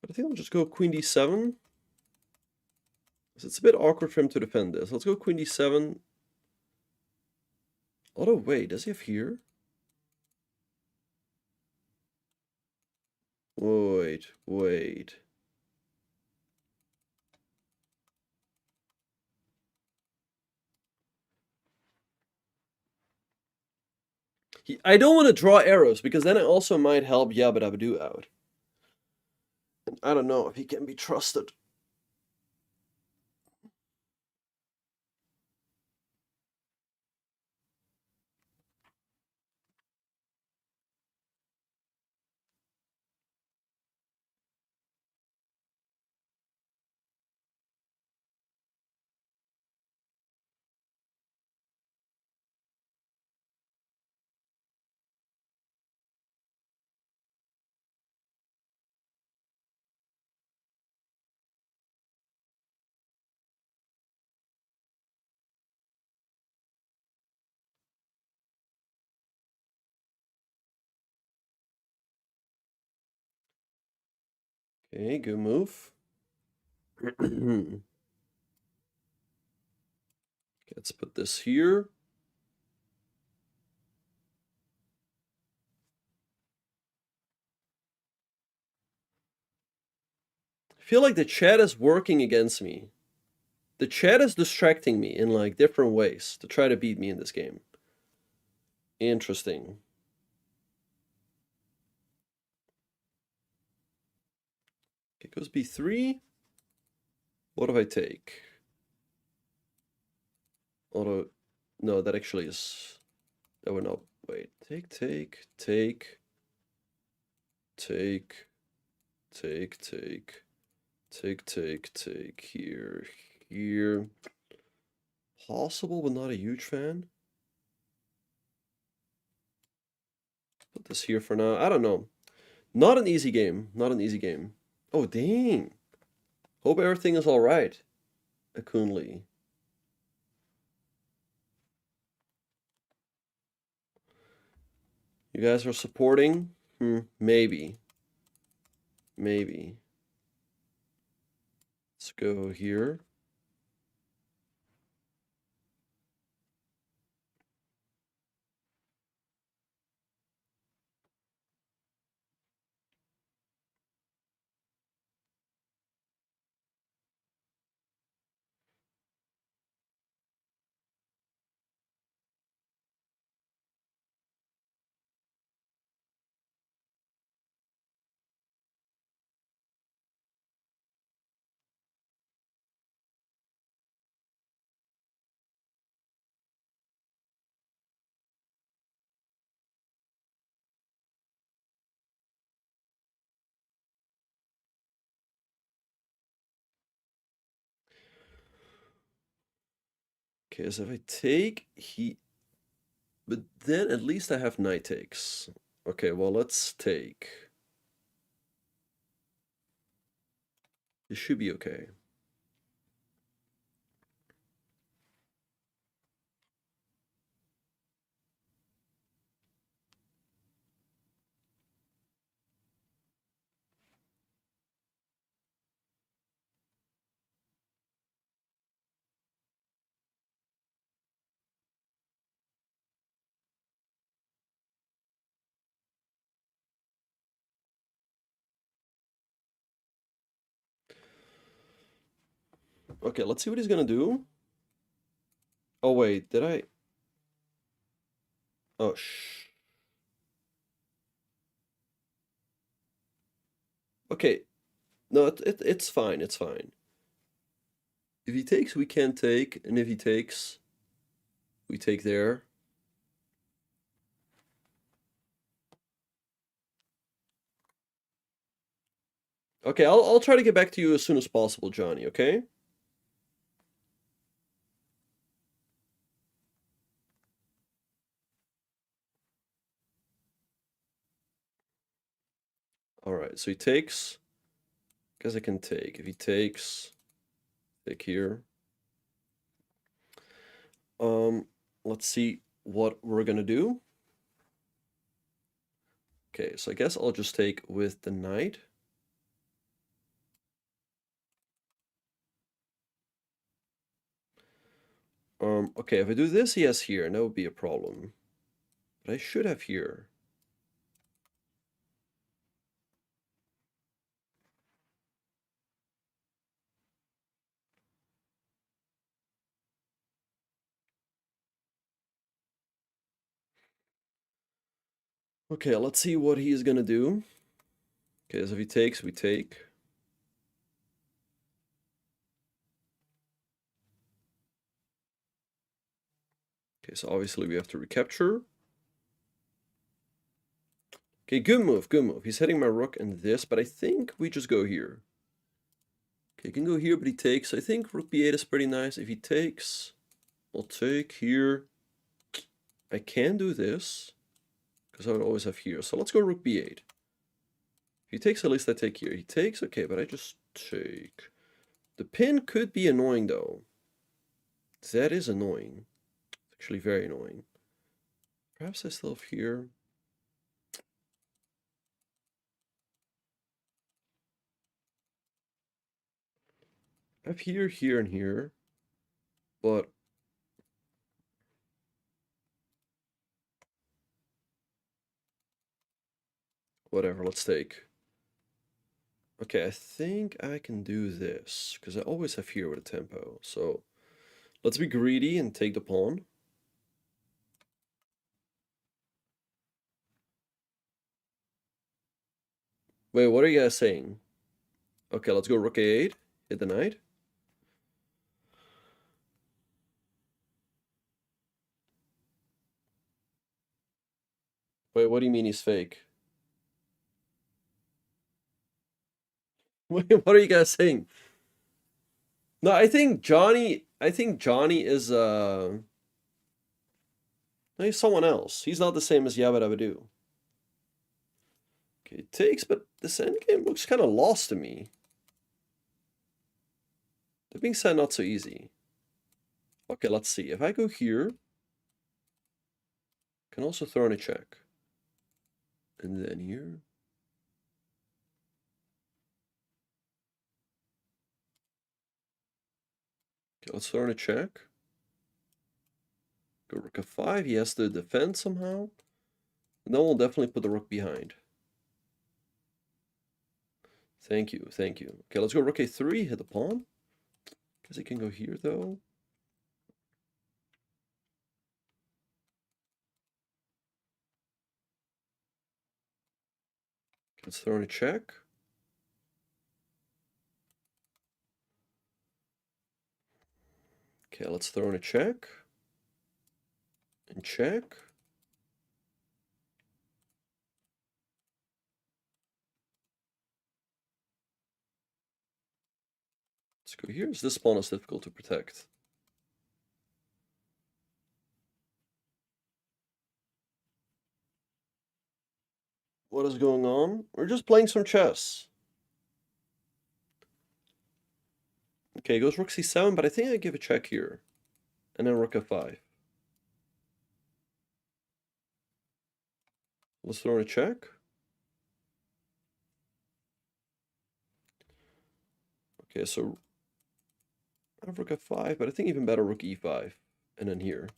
But I think I'll just go queen d7. It's a bit awkward for him to defend this. Let's go queen d7. Oh, wait, does he have here? Wait. I don't want to draw arrows, because then it also might help Yabba Dabba Doo out. And I don't know if he can be trusted. Okay, good move. Okay, let's put this here. feel like the chat is working against me. The chat is distracting me in like different ways to try to beat me in this game. Interesting. Okay, goes b3. What do I take? Although, no, that actually is... That would not... Wait. Take, take, take. Take. Take, take. Take, take, take. Here. Here. Possible, but not a huge fan. Put this here for now. I don't know. Not an easy game. Not an easy game. Oh, dang. Hope everything is alright. Akunli. You guys are supporting? Maybe. Maybe. Let's go here. Okay, so if I take he... But then at least I have knight takes. Okay, well, let's take. This should be okay. Okay, let's see what he's gonna do. Oh, wait, did I... Oh, Okay, no, it's fine, it's fine. If he takes, we can take, and if he takes, we take there. Okay, I'll try to get back to you as soon as possible, Johnny, okay? Alright, so he takes. Guess I can take. If he takes, take here. Let's see what we're gonna do. Okay, so I guess I'll just take with the knight. Okay, if I do this, he has here, and that would be a problem. But I should have here. Okay, let's see what he's gonna do. Okay, so if he takes, we take. Okay, so obviously we have to recapture. Okay, good move, good move. He's hitting my rook and this, but I think we just go here. Okay, he can go here, but he takes. I think rook b8 is pretty nice. If he takes, I'll take here. I can do this, because I would always have here. So let's go rook b8. If he takes, at least I take here. He takes, okay, but I just take. The pin could be annoying, though. That is annoying. Actually, very annoying. Perhaps I still have here. I have here, here, and here. But whatever, let's take. Okay, I think I can do this, because I always have here with a tempo. So let's be greedy and take the pawn. Wait, what are you guys saying? Okay, let's go rook a8, hit the knight. Wait, what do you mean he's fake? Wait, what are you guys saying? No, I think Johnny is no, he's someone else. He's not the same as Yabba Dabba Doo. Okay, it takes, but this endgame looks kind of lost to me. That being said, not so easy. Okay, let's see. If I go here, I can also throw in a check. And then here. Okay, let's throw in a check. Go rook f5. He has to defend somehow. And then we'll definitely put the rook behind. Thank you, thank you. Okay, let's go rook a3, hit the pawn. Guess he can go here, though. Let's throw in a check. Okay, let's throw in a check. And check. Let's go here. This pawn is difficult to protect. What is going on? We're just playing some chess. Okay, goes rook c7, but I think I give a check here. And then rook f5. Let's throw in a check. Okay, so I have rook f5, but I think even better rook e5. And then here.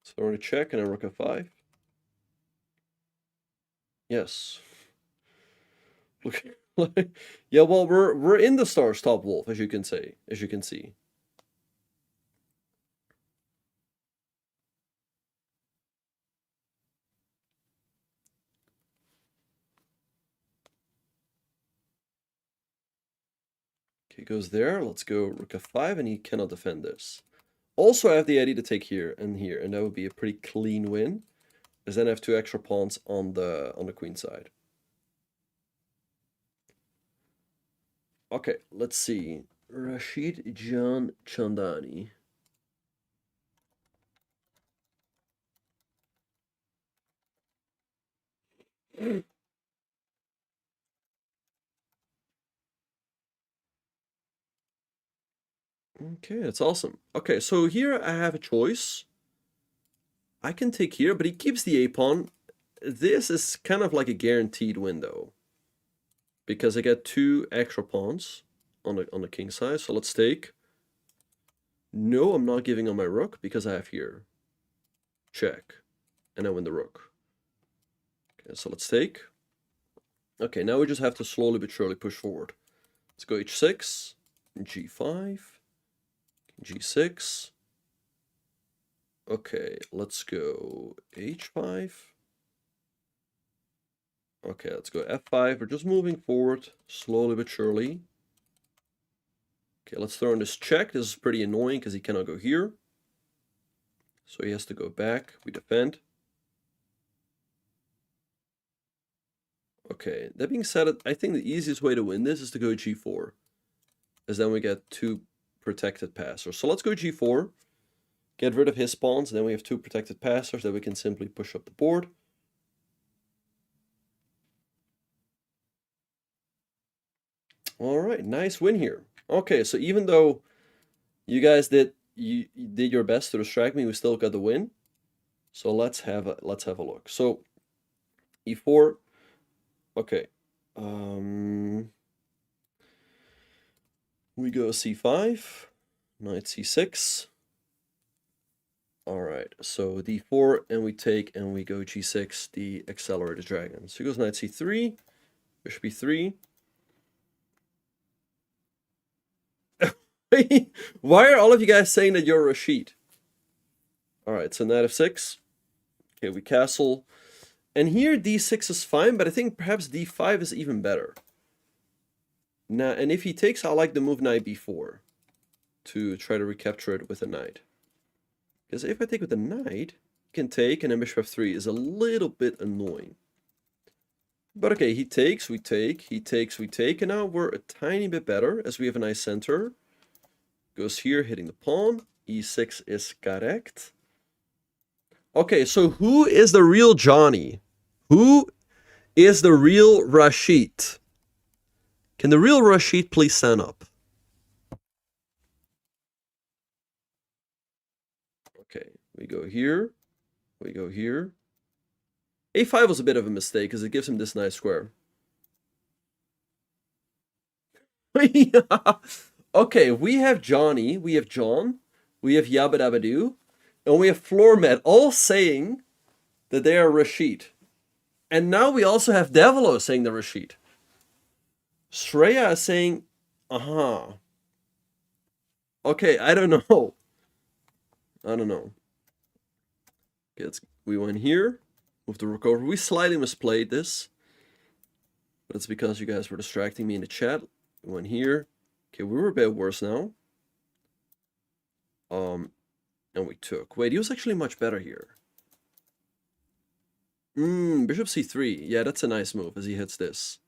Let's throw in a check and then rook f5. Yes. Look, yeah, well, we're in the stars, top wolf, as you can see. Okay, goes there. Let's go rook f5, and he cannot defend this. Also, I have the idea to take here, and that would be a pretty clean win. Because then I have two extra pawns on the queen side. Okay, let's see. Rashid Jan Chandani. Okay, that's awesome. Okay, so here I have a choice. I can take here, but he keeps the a-pawn. This is kind of like a guaranteed window. Because I get two extra pawns on the king side. So let's take. No, I'm not giving on my rook because I have here. Check. And I win the rook. Okay, so let's take. Okay, now we just have to slowly but surely push forward. Let's go h6, g5, g6. Okay, let's go h5. Okay, let's go f5. We're just moving forward slowly but surely. Okay, let's throw in this check. This is pretty annoying because he cannot go here. So he has to go back. We defend. Okay, that being said, I think the easiest way to win this is to go g4. As then we get two protected passers. So let's go g4. Get rid of his pawns. Then we have two protected passers that we can simply push up the board. All right, nice win here. Okay, so even though you guys did your best to distract me, we still got the win. So let's have a look. So e4. Okay. We go c5, knight c6. All right, so d4, and we take, and we go g6, the Accelerated Dragon. So he goes knight c3, Bishop b3. Why are all of you guys saying that you're Rashid? Alright, so knight f6. Okay, we castle. And here d6 is fine, but I think perhaps d5 is even better. Now, and if he takes, I like the move knight b4 to try to recapture it with a knight. Because if I take with the knight, he can take, and then bishop f3 is a little bit annoying. But okay, he takes, we take, he takes, we take, and now we're a tiny bit better as we have a nice center. Goes here, hitting the pawn. e6 is correct. Okay, so who is the real Johnny? Who is the real Rashid? Can the real Rashid please stand up? Okay, we go here. We go here. a5 was a bit of a mistake because it gives him this nice square. Okay, we have Johnny, we have John, we have Yabba Dabba Doo, and we have Floormat all saying that they are Rashid. And now we also have Devilo saying they're Rashid. Shreya is saying, okay, I don't know. I don't know. Okay, we went here, move the rook over. We slightly misplayed this, but it's because you guys were distracting me in the chat. We went here. Okay, we were a bit worse now. And we took. Wait, he was actually much better here. Bishop c3. Yeah, that's a nice move as he hits this.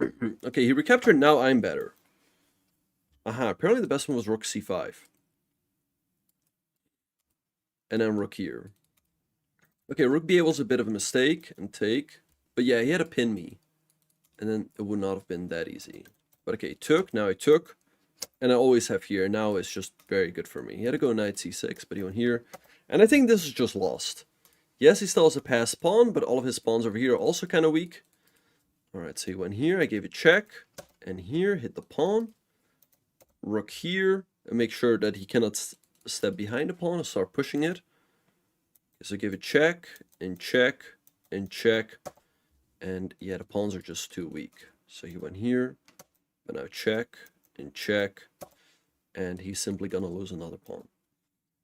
Okay, he recaptured. Now I'm better. Apparently the best one was rook c5. And then rook here. Okay, rook b8 was a bit of a mistake and take. But yeah, he had to pin me. And then it would not have been that easy. But okay, took. Now I took. And I always have here. Now it's just very good for me. He had to go knight c6, but he went here. And I think this is just lost. Yes, he still has a passed pawn, but all of his pawns over here are also kind of weak. Alright, so he went here. I gave a check. And here, hit the pawn. Rook here. And make sure that he cannot step behind the pawn and start pushing it. So give a check, and check, and check. And yeah, the pawns are just too weak. So he went here. But now check, and check. And he's simply gonna lose another pawn.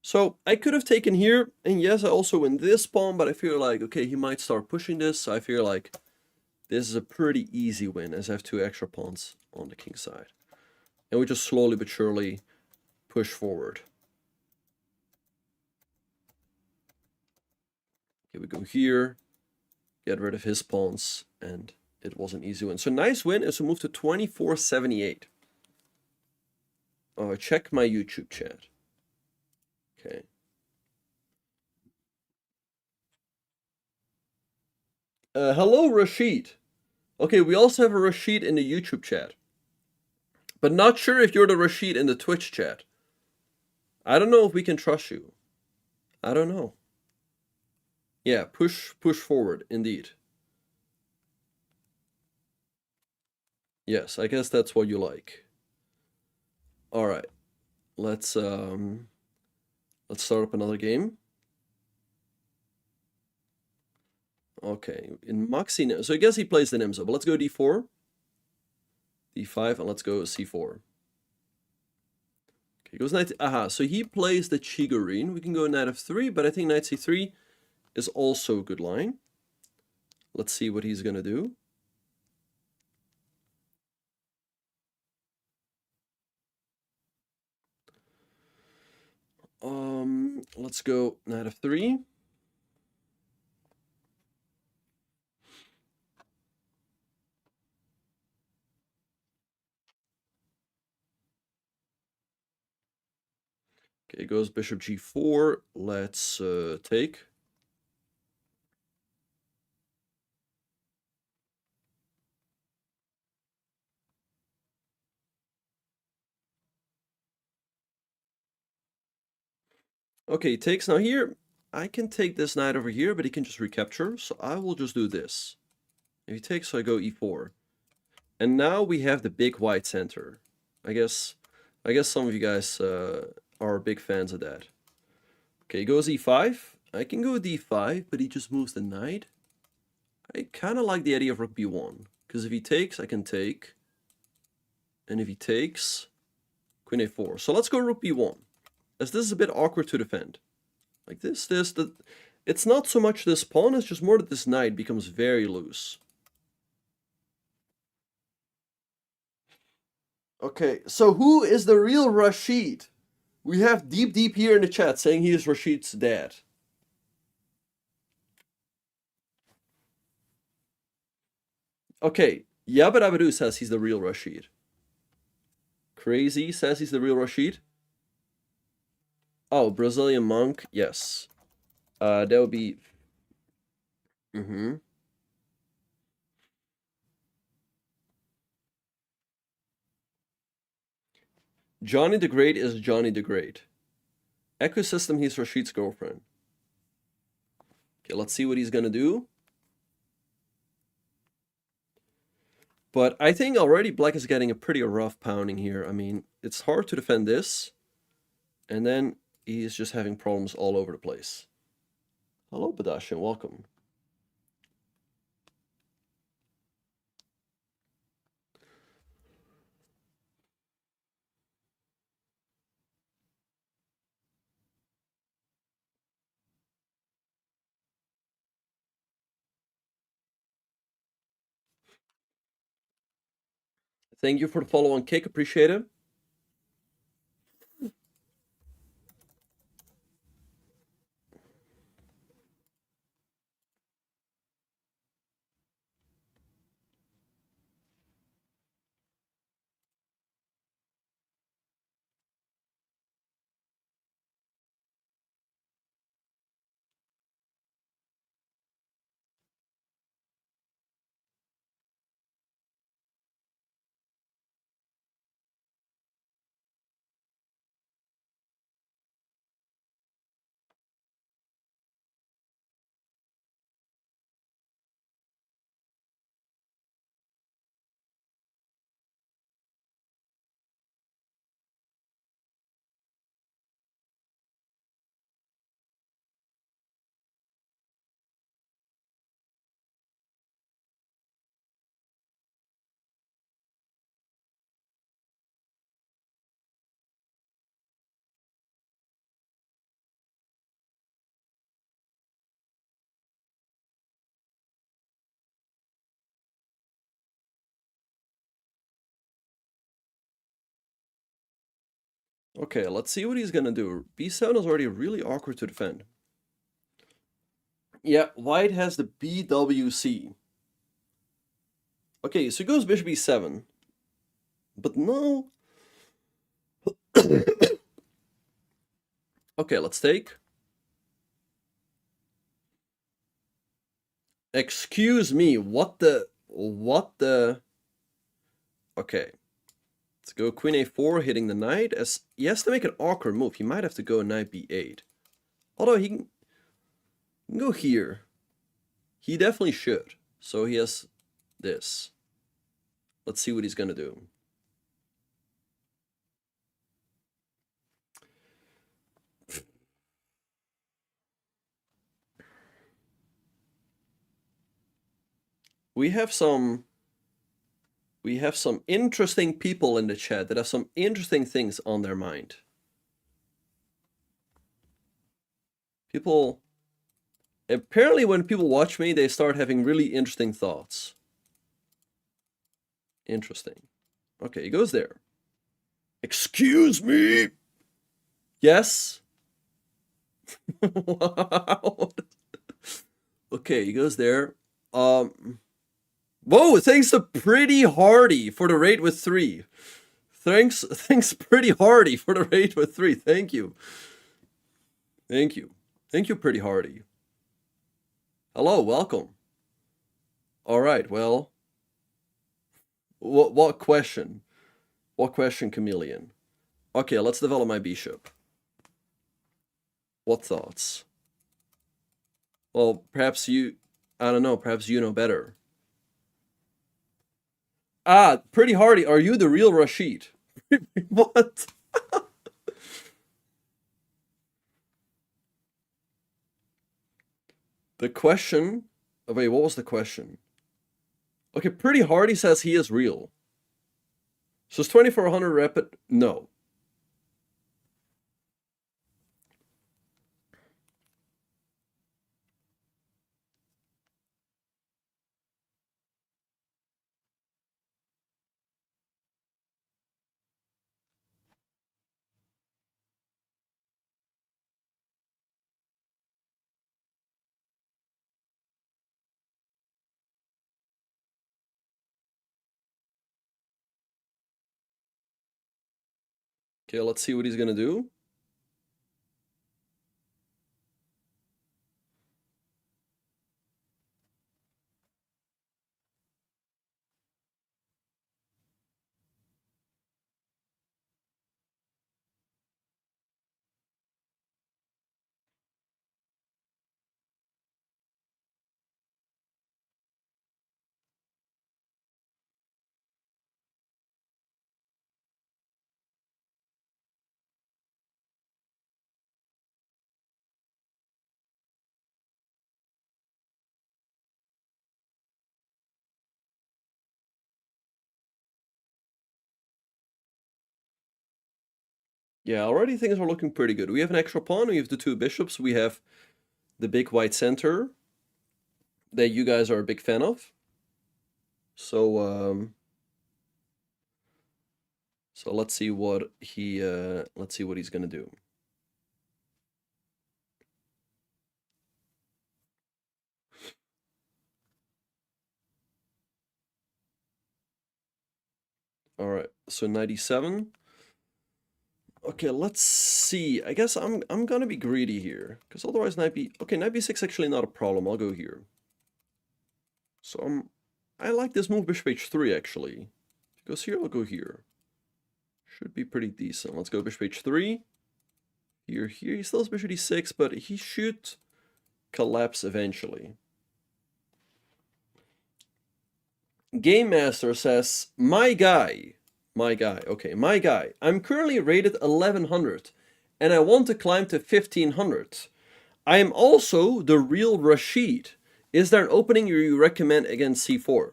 So I could have taken here, and yes, I also win this pawn, but I feel like, okay, he might start pushing this, so I feel like this is a pretty easy win, as I have 2 extra pawns on the king side. And we just slowly but surely push forward. Okay, we go here, get rid of his pawns, and it was an easy win. So nice win as we move to 24-78. Check my YouTube chat. Okay. Hello, Rashid. Okay, we also have a Rashid in the YouTube chat. But not sure if you're the Rashid in the Twitch chat. I don't know if we can trust you. I don't know. Yeah, push forward, indeed. Yes, I guess that's what you like. All right. Let's start up another game. Okay, in Moxie, so I guess he plays the Nimzo, but let's go d4, d5, and let's go c4. Okay, he goes knight, so he plays the Chigorin. We can go knight f3, but I think knight c3 is also a good line. Let's see what he's gonna do. Let's go knight f3. Okay, goes bishop g4. Let's take. Okay, he takes. Now here, I can take this knight over here, but he can just recapture. So I will just do this. If he takes, so I go e4. And now we have the big white center. I guess some of you guys are big fans of that. Okay, he goes e5. I can go d5, but he just moves the knight. I kind of like the idea of rook b1, Because if he takes, I can take. And if he takes, queen a4. So let's go rook b1. As this is a bit awkward to defend. Like this, it's not so much this pawn, it's just more that this knight becomes very loose. Okay, so who is the real Rashid? We have Deep here in the chat saying he is Rashid's dad. Okay, Yabba Dabba says he's the real Rashid. Crazy says he's the real Rashid. Oh, Brazilian monk, yes. That would be... Johnny the Great is Johnny the Great. Ecosystem, he's Rashid's girlfriend. Okay, let's see what he's gonna do. But I think already Black is getting a pretty rough pounding here. I mean, it's hard to defend this. And then he's just having problems all over the place. Hello, Badashian, welcome. Thank you for the follow on Kick, appreciate it. Okay, let's see what he's gonna do. B7 is already really awkward to defend. Yeah, white has the BWC. Okay, so he goes bishop e7. But no. Okay, let's take. Excuse me, what the... Okay. Let's go queen a4, hitting the knight. As he has to make an awkward move. He might have to go knight b8. Although he can go here. He definitely should. So he has this. Let's see what he's gonna do. We have some interesting people in the chat that have some interesting things on their mind. Apparently when people watch me, they start having really interesting thoughts. Interesting. Okay, he goes there. Excuse me! Yes? Wow. Okay, he goes there. Whoa, thanks to Pretty Hardy for the raid with 3. Thanks Pretty Hardy for the raid with 3. Thank you. Thank you. Thank you, Pretty Hardy. Hello, welcome. All right, well, what question? What question, Chameleon? Okay, let's develop my bishop. What thoughts? Well, perhaps you, I don't know, perhaps you know better. Ah, Pretty Hardy, are you the real Rashid? What? The question... Oh, wait, what was the question? Okay, Pretty Hardy says he is real. So is 2400 rapid? No. Okay, let's see what he's gonna do. Yeah, already things are looking pretty good. We have an extra pawn, we have the two bishops, we have the big white center that you guys are a big fan of. So so let's see what he's gonna do. All right, so 97. Okay, let's see. I guess I'm gonna be greedy here, because otherwise knight b. Okay, knight b6 actually not a problem. I'll go here. So I like this move, bishop h3 actually. If he goes here, I'll go here. Should be pretty decent. Let's go bishop h3. Here. He still has bishop d6, but he should collapse eventually. Game Master says, my guy. Okay, my guy. I'm currently rated 1100, and I want to climb to 1500. I am also the real Rashid. Is there an opening you recommend against c4?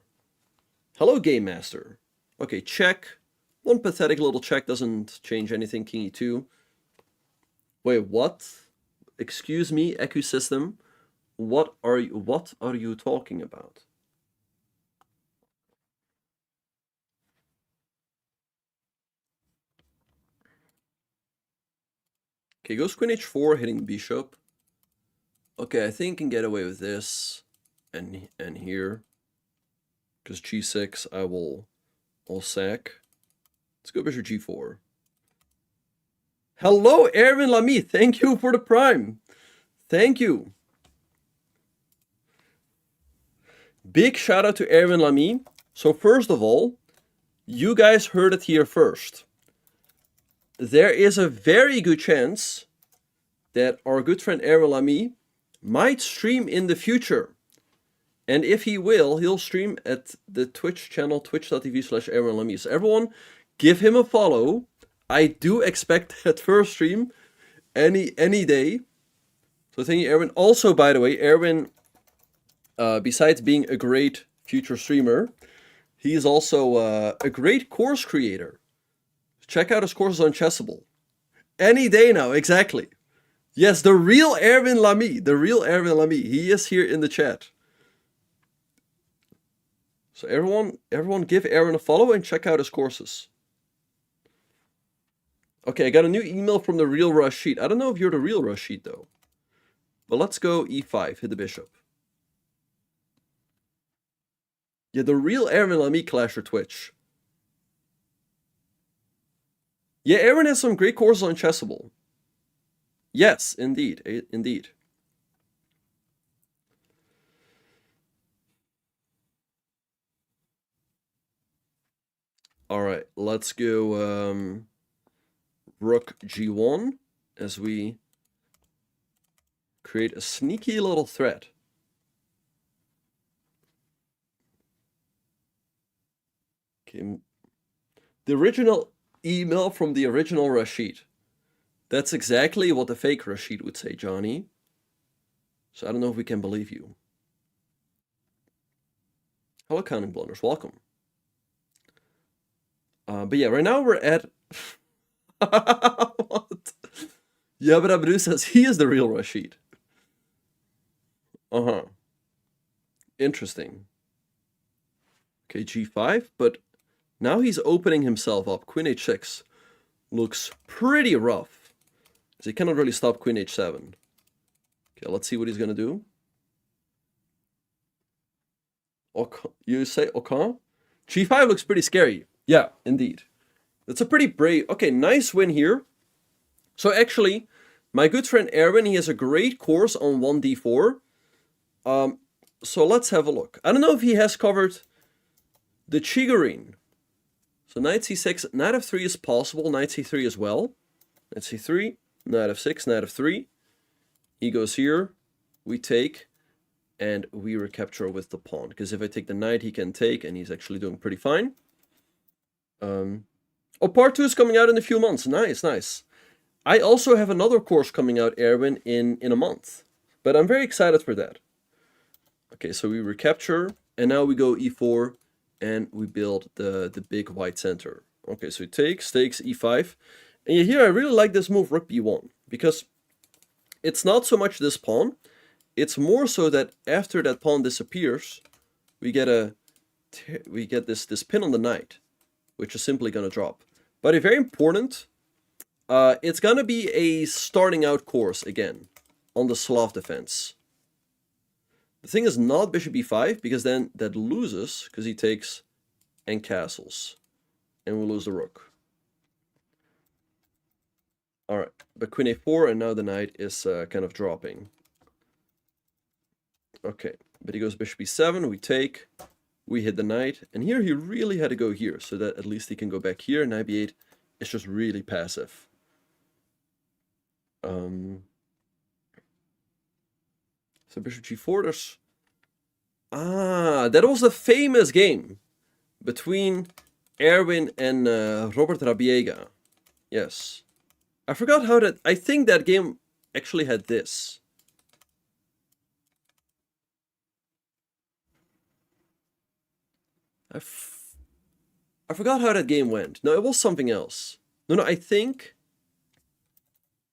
Hello, Game Master. Okay, check. One pathetic little check doesn't change anything, king e2. Wait, what? Excuse me, Ecosystem. What are you talking about? Okay, goes queen h4, hitting bishop. Okay, I think I can get away with this and here. Because g6, I'll sack. Let's go bishop g4. Hello, Erwin Lamy. Thank you for the prime. Thank you. Big shout out to Erwin Lamy. So first of all, you guys heard it here first. There is a very good chance that our good friend Erwin Lamy might stream in the future. And if he will, he'll stream at the Twitch channel, twitch.tv/Erwin Lamy. So everyone, give him a follow. I do expect that first stream any day. So thank you, Erwin. Also, by the way, Erwin, besides being a great future streamer, he is also a great course creator. Check out his courses on Chessable. Any day now, exactly. Yes, the real Erwin Lamy. The real Erwin Lamy. He is here in the chat. So everyone give Erwin a follow and check out his courses. Okay, I got a new email from the real Rashid. I don't know if you're the real Rashid though. But let's go e5, hit the bishop. Yeah, the real Erwin Lamy Clasher Twitch. Yeah, Erwin has some great courses on Chessable. Yes, indeed, indeed. All right, let's go rook g1 as we create a sneaky little threat. Okay, the original email from the original Rashid. That's exactly what the fake Rashid would say, Johnny. So I don't know if we can believe you. Hello, Counting Blunders. Welcome. But yeah, right now we're at... What? Yeah, but Abdu says he is the real Rashid. Uh-huh. Interesting. Okay, g5, but now he's opening himself up. Queen h6 looks pretty rough, because he cannot really stop queen h7. Okay, let's see what he's going to do. You say okay? G5 looks pretty scary. Yeah, indeed. That's a pretty brave... Okay, nice win here. So actually, my good friend Erwin, he has a great course on 1d4. So let's have a look. I don't know if he has covered the Chigorin. So knight c6, knight f3 is possible, knight c3 as well. Knight c3, knight f6, knight f3. He goes here, we take, and we recapture with the pawn. Because if I take the knight, he can take, and he's actually doing pretty fine. Oh, part 2 is coming out in a few months. Nice, nice. I also have another course coming out, Erwin, in a month. But I'm very excited for that. Okay, so we recapture, and now we go e4, and we build the big white center. Okay, so he takes e5. And here I really like this move, rook b1, because it's not so much this pawn, it's more so that after that pawn disappears, we get this pin on the knight, which is simply going to drop. But a very important, it's going to be a starting out course again on the Slav defense. The thing is not bishop e5, because then that loses, because he takes and castles. And we lose the rook. Alright, but queen a4, and now the knight is kind of dropping. Okay, but he goes bishop e7, we take, we hit the knight, and here he really had to go here, so that at least he can go back here. Knight b8 is just really passive. So bishop g4, there's... that was a famous game between Erwin and Robert Rabiega. Yes. I forgot how that... I think that game actually had this. I forgot how that game went. No, it was something else. No, I think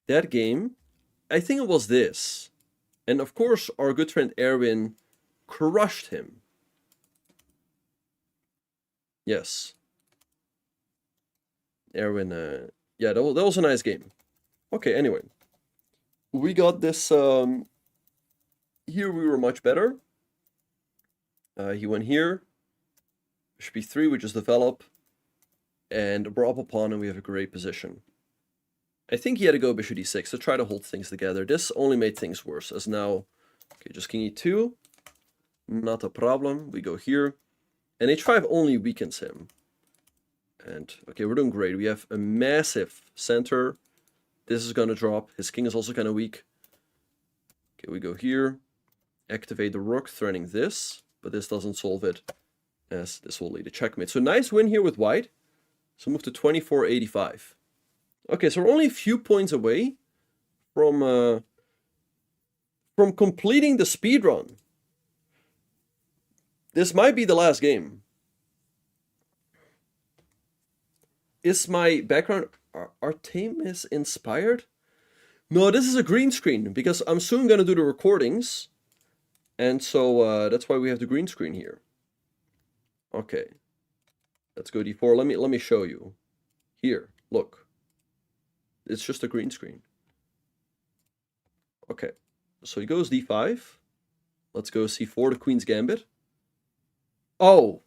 that game... I think it was this. And of course, our good friend Erwin crushed him. Yes. Erwin, yeah, that was a nice game. Okay, anyway. We got this, here we were much better. He went here. Bishop b3, we just develop. And we're up a pawn and we have a great position. I think he had to go bishop d6 to try to hold things together. This only made things worse, as now... Okay, just king e2. Not a problem. We go here. And h5 only weakens him. And, okay, we're doing great. We have a massive center. This is going to drop. His king is also kind of weak. Okay, we go here. Activate the rook, threatening this. But this doesn't solve it, as this will lead to checkmate. So nice win here with white. So move to 24-85. Okay, so we're only a few points away from completing the speedrun. This might be the last game. Is my background Artemis inspired? No, this is a green screen, because I'm soon going to do the recordings. And so that's why we have the green screen here. Okay. Let's go d4. Let me show you. Here, look. It's just a green screen. Okay. So he goes d5. Let's go c4, the queen's gambit. Oh.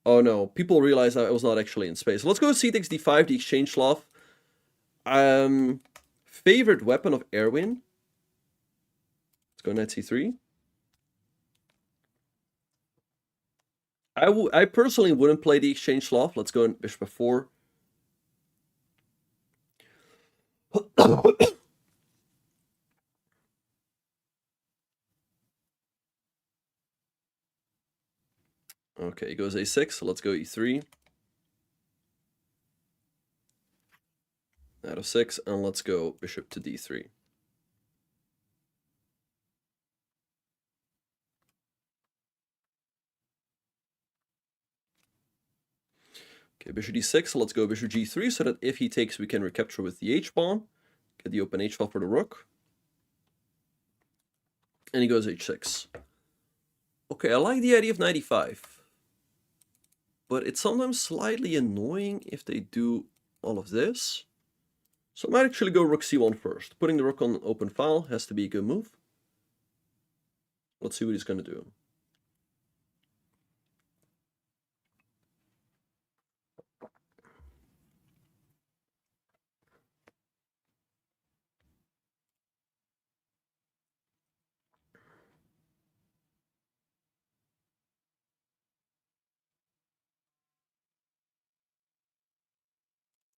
Oh no, people realize I was not actually in space. Let's go c takes d5, the exchange Slav. Favorite weapon of Erwin. Let's go knight c3. I personally wouldn't play the exchange Slav. Let's go bishop f4. Okay, he goes a6, so let's go e3. Knight of6, and let's go bishop to d3. Okay, bishop d6, so let's go bishop g3, so that if he takes, we can recapture with the h-pawn. Get the open h-file for the rook. And he goes h6. Okay, I like the idea of 95. But it's sometimes slightly annoying if they do all of this. So I might actually go rook c1 first. Putting the rook on open file has to be a good move. Let's see what he's going to do.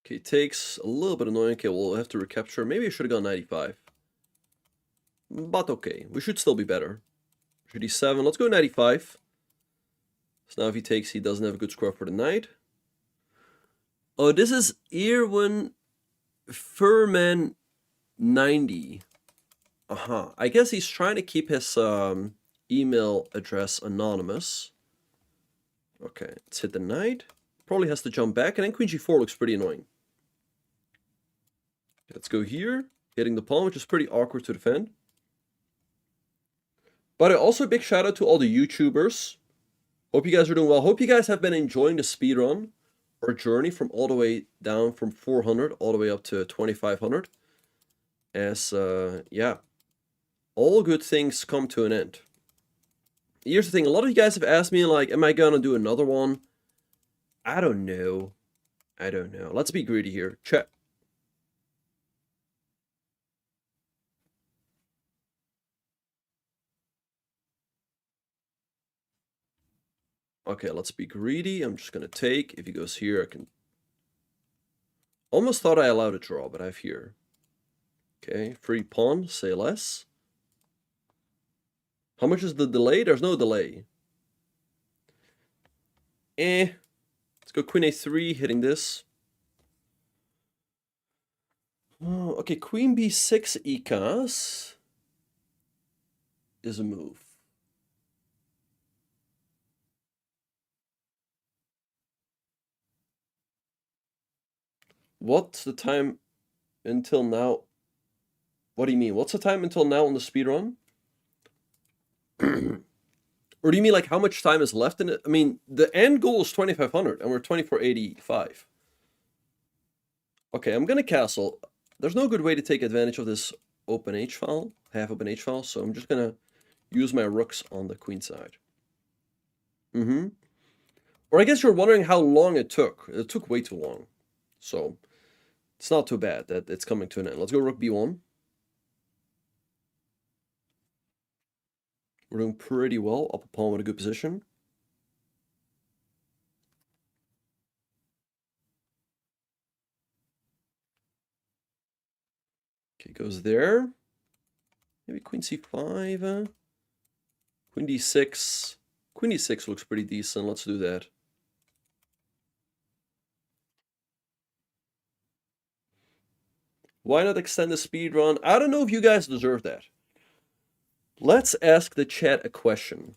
Okay, takes a little bit annoying. Okay, we'll have to recapture. Maybe I should have gone 95. But okay, we should still be better. Bishop d7, let's go 95. So now if he takes, he doesn't have a good score for the knight. Oh, this is Irwin Furman 90. I guess he's trying to keep his email address anonymous. Okay, let's hit the knight. Probably has to jump back, and then queen g4 looks pretty annoying. Let's go here, hitting the pawn, which is pretty awkward to defend. But also a big shout out to all the YouTubers. Hope you guys are doing well. Hope you guys have been enjoying the speedrun or journey from all the way down from 400 all the way up to 2500. As, yeah, all good things come to an end. Here's the thing, a lot of you guys have asked me, like, am I gonna do another one? I don't know. Let's be greedy here. Check. Okay, let's be greedy. I'm just gonna take. If he goes here, I can... Almost thought I allowed a draw, but I have here. Okay, free pawn, say less. How much is the delay? There's no delay. Let's go queen a3, hitting this. Oh, okay, queen b6 ikas is a move. What's the time until now? What do you mean? What's the time until now on the speedrun? Or do you mean like how much time is left in it? I mean, the end goal is 2500 and we're 2485. Okay, I'm gonna castle. There's no good way to take advantage of this open h file, half open h file, so I'm just gonna use my rooks on the queen side. Or I guess you're wondering how long it took. It took way too long. So it's not too bad that it's coming to an end. Let's go rook b1. We're doing pretty well. Up a pawn with a good position. Okay, goes there. Maybe queen c5. Queen d6. Queen d6 looks pretty decent. Let's do that. Why not extend the speed run? I don't know if you guys deserve that. Let's ask the chat a question.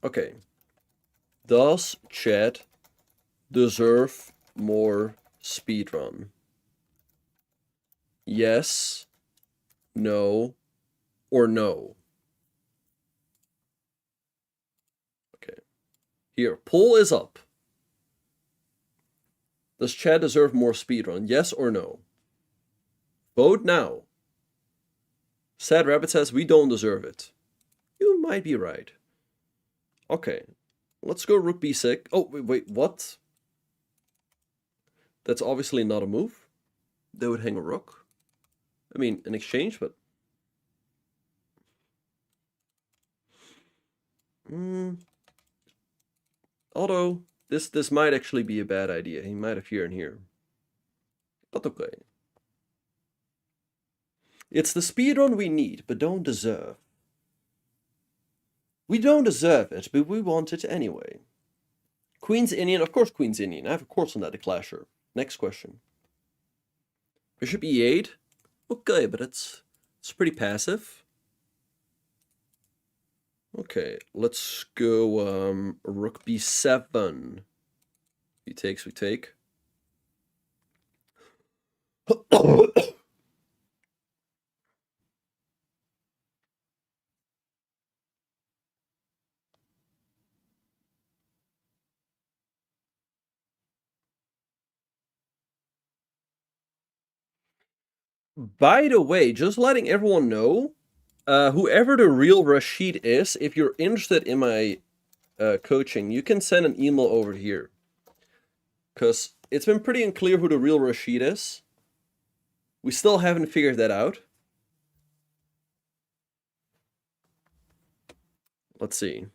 Okay. Does chat deserve more speedrun? Yes, no, or no? Okay. Here, poll is up. Does chat deserve more speedrun? Yes or no? Vote now. Sad Rabbit says we don't deserve it. You might be right. Okay, let's go rook b6. Oh, wait, what? That's obviously not a move. They would hang a rook. I mean, in exchange, but... Although, this might actually be a bad idea. He might have here and here. But okay. It's the speedrun we need, but don't deserve. We don't deserve it, but we want it anyway. Queen's Indian, of course Queen's Indian. I have a course on that, the Clasher. Next question. Bishop e8. Okay, but it's pretty passive. Okay, let's go rook b7. He takes, we take. By the way, just letting everyone know, whoever the real Rashid is, if you're interested in my coaching, you can send an email over here. Because it's been pretty unclear who the real Rashid is. We still haven't figured that out. Let's see.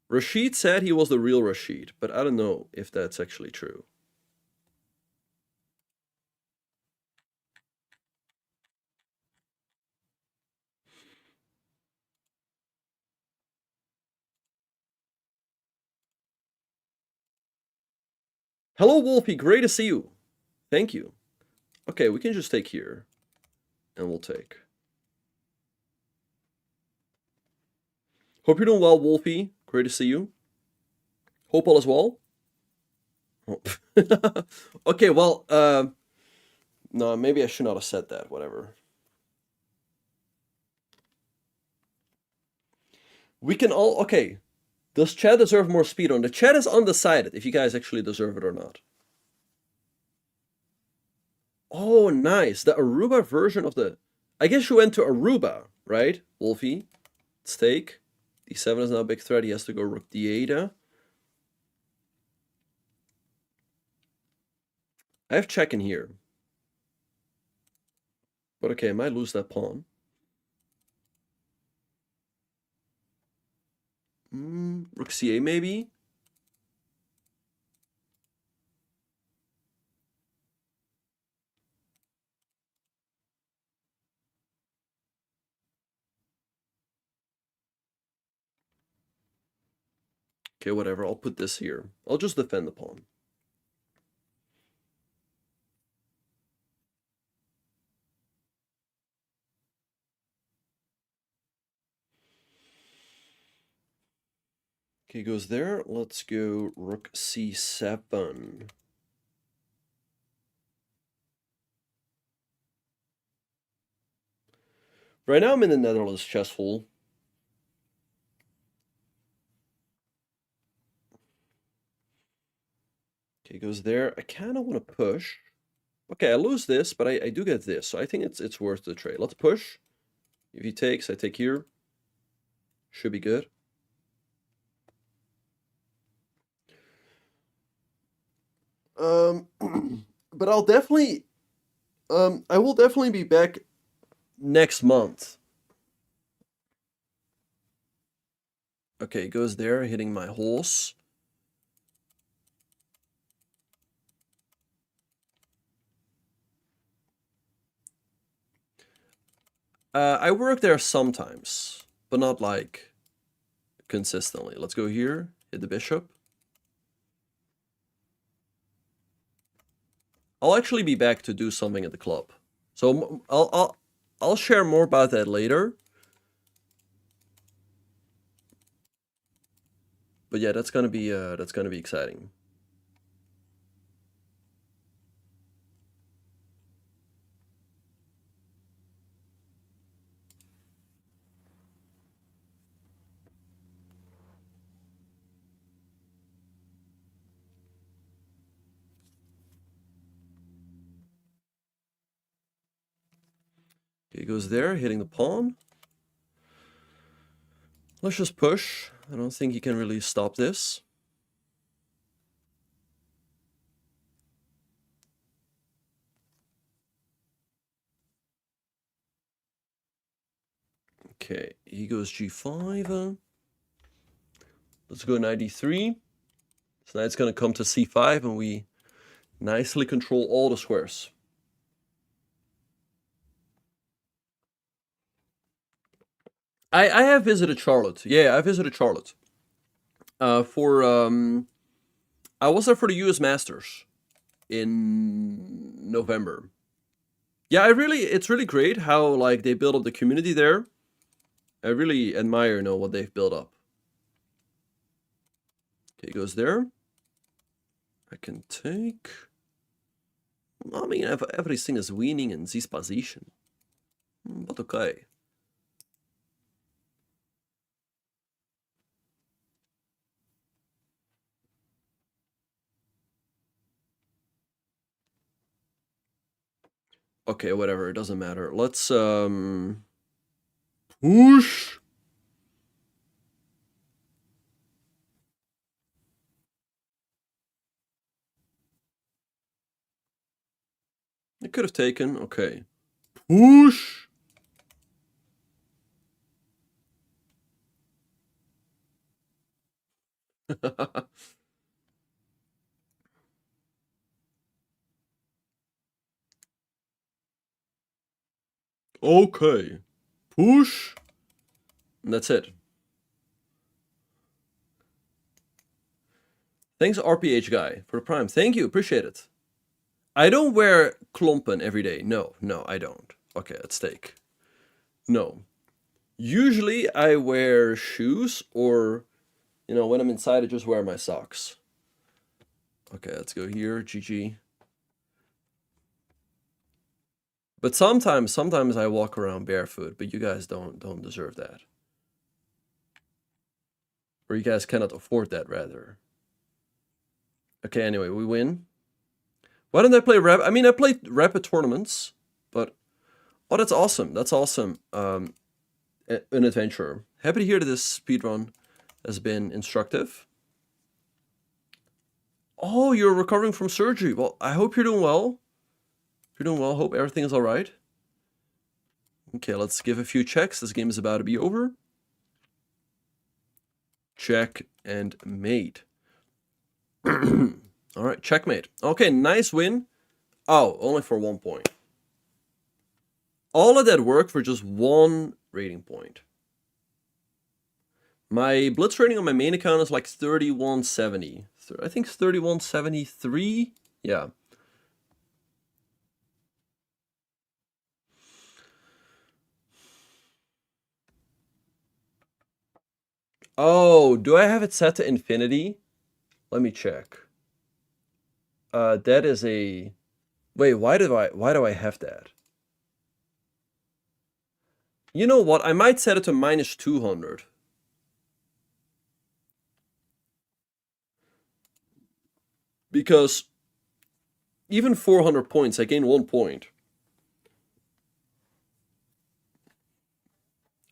Rashid said he was the real Rashid, but I don't know if that's actually true. Hello, Wolfie. Great to see you. Thank you. Okay, we can just take here. And we'll take. Hope you're doing well, Wolfie. Great to see you. Hope all is well. Oh. Okay, well, no, maybe I should not have said that. Whatever. We can all... Okay. Does chat deserve more speedrun? The chat is undecided if you guys actually deserve it or not. Oh, nice. The Aruba version of the... I guess you went to Aruba, right, Wolfie? Stake. D7 is now a big threat. He has to go rook d8. I have check in here. But okay, I might lose that pawn. Rook c8 maybe? Okay, whatever. I'll put this here. I'll just defend the pawn. Okay, goes there. Let's go rook c7. Right now I'm in the Netherlands chess pool. Okay, goes there. I kind of want to push. Okay, I lose this, but I do get this, so I think it's worth the trade. Let's push. If he takes, I take here. Should be good. But I'll definitely, I will definitely be back next month. Okay, goes there, hitting my horse. I work there sometimes, but not like consistently. Let's go here, hit the bishop. I'll actually be back to do something at the club, so I'll share more about that later. But yeah, that's gonna be exciting. Okay, he goes there, hitting the pawn. Let's just push. I don't think he can really stop this. Okay, he goes g5. Let's go knight d3. So now it's going to come to c5, and we nicely control all the squares. I have visited Charlotte. Yeah, I visited Charlotte. I was there for the US Masters in November. Yeah, it's really great how like they build up the community there. I really admire, what they've built up. Okay, goes there. I can take... I mean, everything is winning in this position. But okay. Okay, whatever, it doesn't matter. Let's, push! I could have taken, okay. Push! Okay. Push! And that's it. Thanks, RPH guy, for the prime. Thank you, appreciate it. I don't wear klompen every day. No, I don't. Okay, let's take. No. Usually I wear shoes or, when I'm inside, I just wear my socks. Okay, let's go here, GG. But sometimes I walk around barefoot, but you guys don't deserve that. Or you guys cannot afford that, rather. Okay, anyway, we win. Why don't I play rap? I mean, I played rapid tournaments, but... Oh, that's awesome. That's awesome. An adventure. Happy to hear that this speedrun has been instructive. Oh, you're recovering from surgery. Well, I hope you're doing well. If you're doing well, hope everything is alright. Okay, let's give a few checks. This game is about to be over. Check and mate. Alright, checkmate. Okay, nice win. Oh, only for 1 point. All of that work for just 1 rating point. My blitz rating on my main account is like 3170. I think it's 3173. Yeah. Oh, do I have it set to infinity? Let me check. That is a... Wait, why do I have that? You know what? I might set it to minus 200. Because even 400 points, I gain 1 point.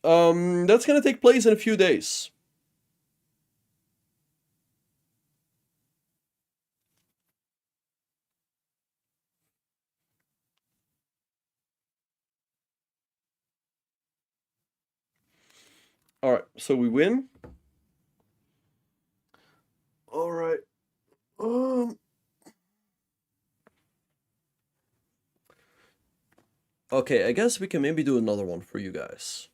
That's gonna take place in a few days. Alright, so we win. Alright. Okay, I guess we can maybe do another one for you guys.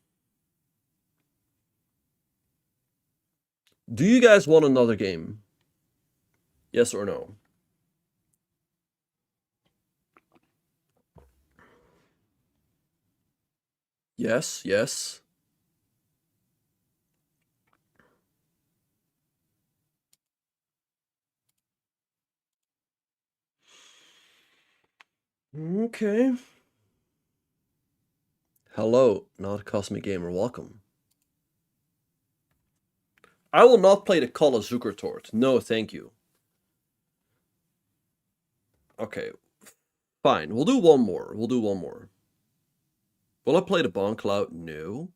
Do you guys want another game? Yes or no? Yes, yes. Okay. Hello, not Cosmic Gamer, welcome. I will not play the Call of Zukertort. No, thank you. Okay, fine. We'll do one more. Will I play the Bon Cloud? No.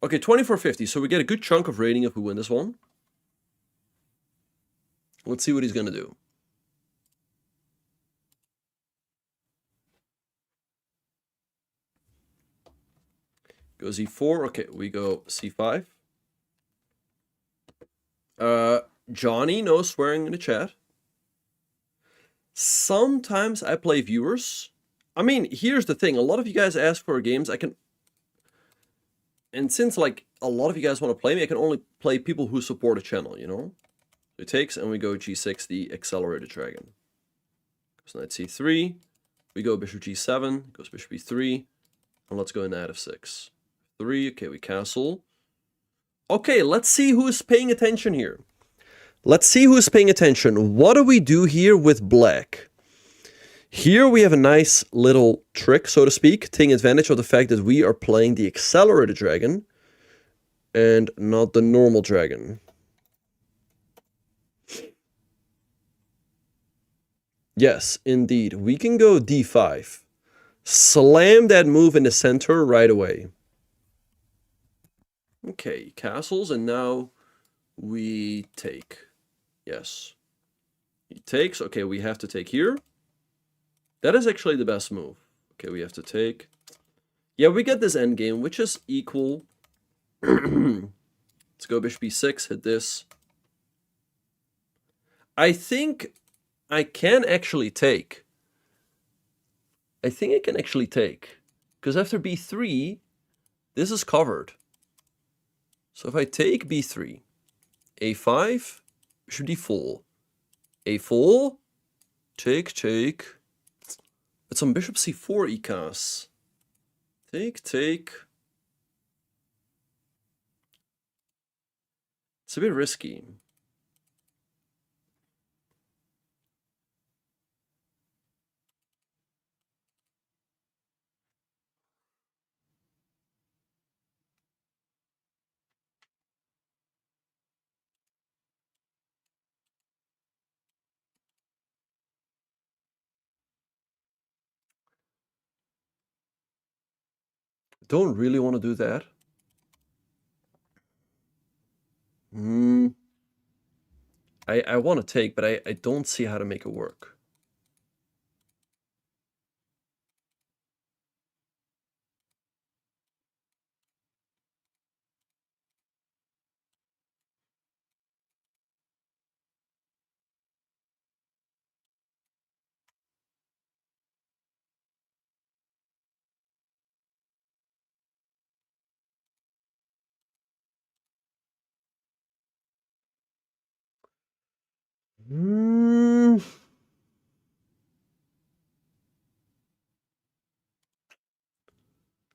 Okay, 2450. So we get a good chunk of rating if we win this one. Let's see what he's gonna do. Goes e4. Okay, we go c5. Johnny, no swearing in the chat. Sometimes I play viewers. I mean, here's the thing. A lot of you guys ask for games. I can... And since, like, a lot of you guys want to play me, I can only play people who support a channel, you know? It takes, and we go g6, the Accelerated Dragon. Goes knight c3. We go bishop g7. Goes bishop e3. And let's go in at f6. 3, okay, we castle. Okay, let's see who's paying attention here. Let's see who's paying attention. What do we do here with black? Here we have a nice little trick, so to speak, taking advantage of the fact that we are playing the Accelerated Dragon and not the normal dragon. Yes, indeed. We can go d5. Slam that move in the center right away. Okay, castles, and now we take. Yes. He takes. Okay, we have to take here. That is actually the best move. Okay, we have to take. Yeah, we get this endgame, which is equal. Let's go bishop b6, hit this. I think I can actually take. I think I can actually take. Because after b3, this is covered. So if I take b3, a5, bishop d4, a4, take. It's on bishop c4 ecas. Take. It's a bit risky. Don't really want to do that. I want to take, but I don't see how to make it work.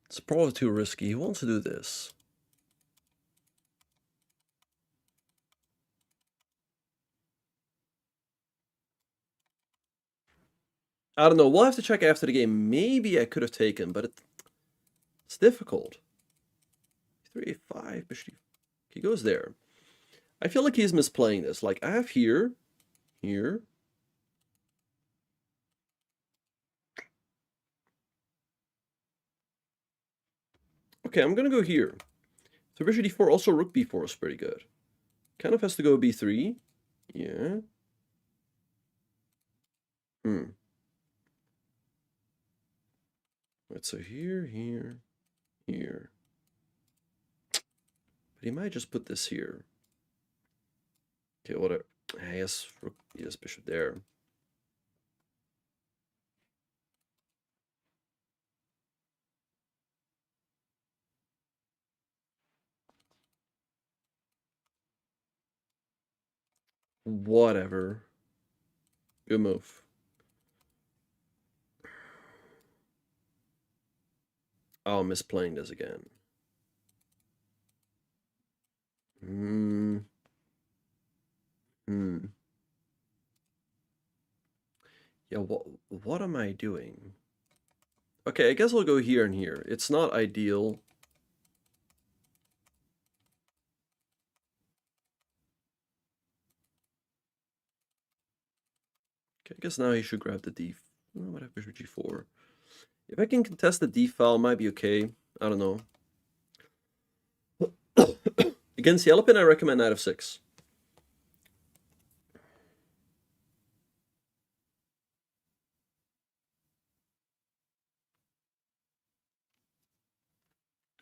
It's probably too risky. He wants to do this. I don't know. We'll have to check after the game. Maybe I could have taken, but it's difficult. 3, 5, bishop. He goes there. I feel like he's misplaying this. Like, I have here. Okay, I'm gonna go here. So bishop d4, also rook b4 is pretty good. Kind of has to go b3. Yeah. Right, so here. But he might just put this here. Okay, whatever. Yes, rook, yes, bishop there. Whatever. Good move. Oh, I'm misplaying this again. Yeah, what am I doing? Okay, I guess I'll go here and here. It's not ideal. Okay, I guess now he should grab the d. Oh, what have bishop g4? If I can contest the d file, might be okay. I don't know. Against yellow pin, I recommend knight f6.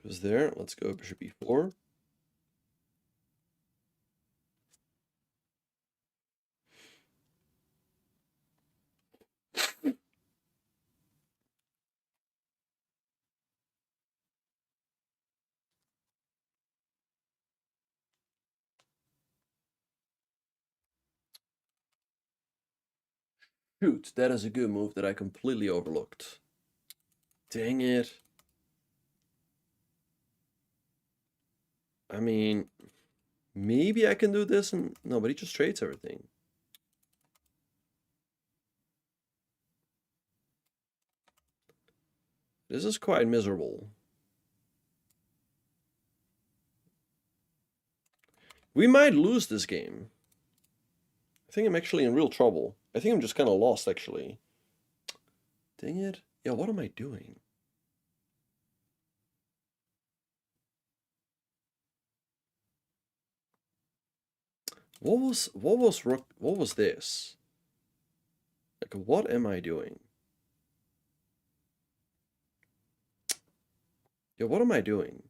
Goes there. Let's go bishop e4. Shoot, that is a good move that I completely overlooked. Dang it. I mean, maybe I can do this and... No, but he just trades everything. This is quite miserable. We might lose this game. I think I'm actually in real trouble. I think I'm just kind of lost, actually. Dang it. Yeah, what am I doing? What was this? Like, what am I doing? Yeah, what am I doing?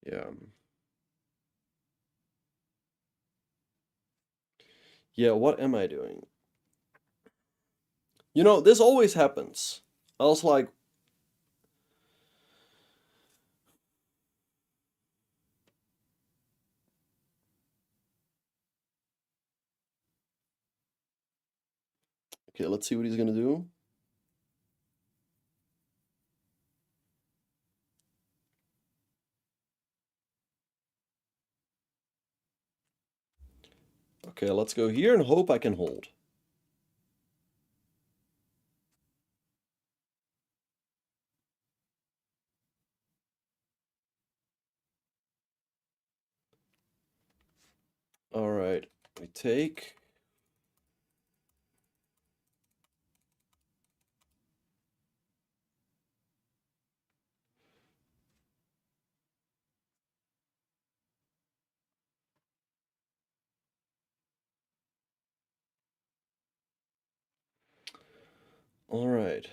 Yeah. Yeah, what am I doing? You know, this always happens. I was like, okay, let's see what he's gonna do. Okay, let's go here and hope I can hold. All right, we take. All right.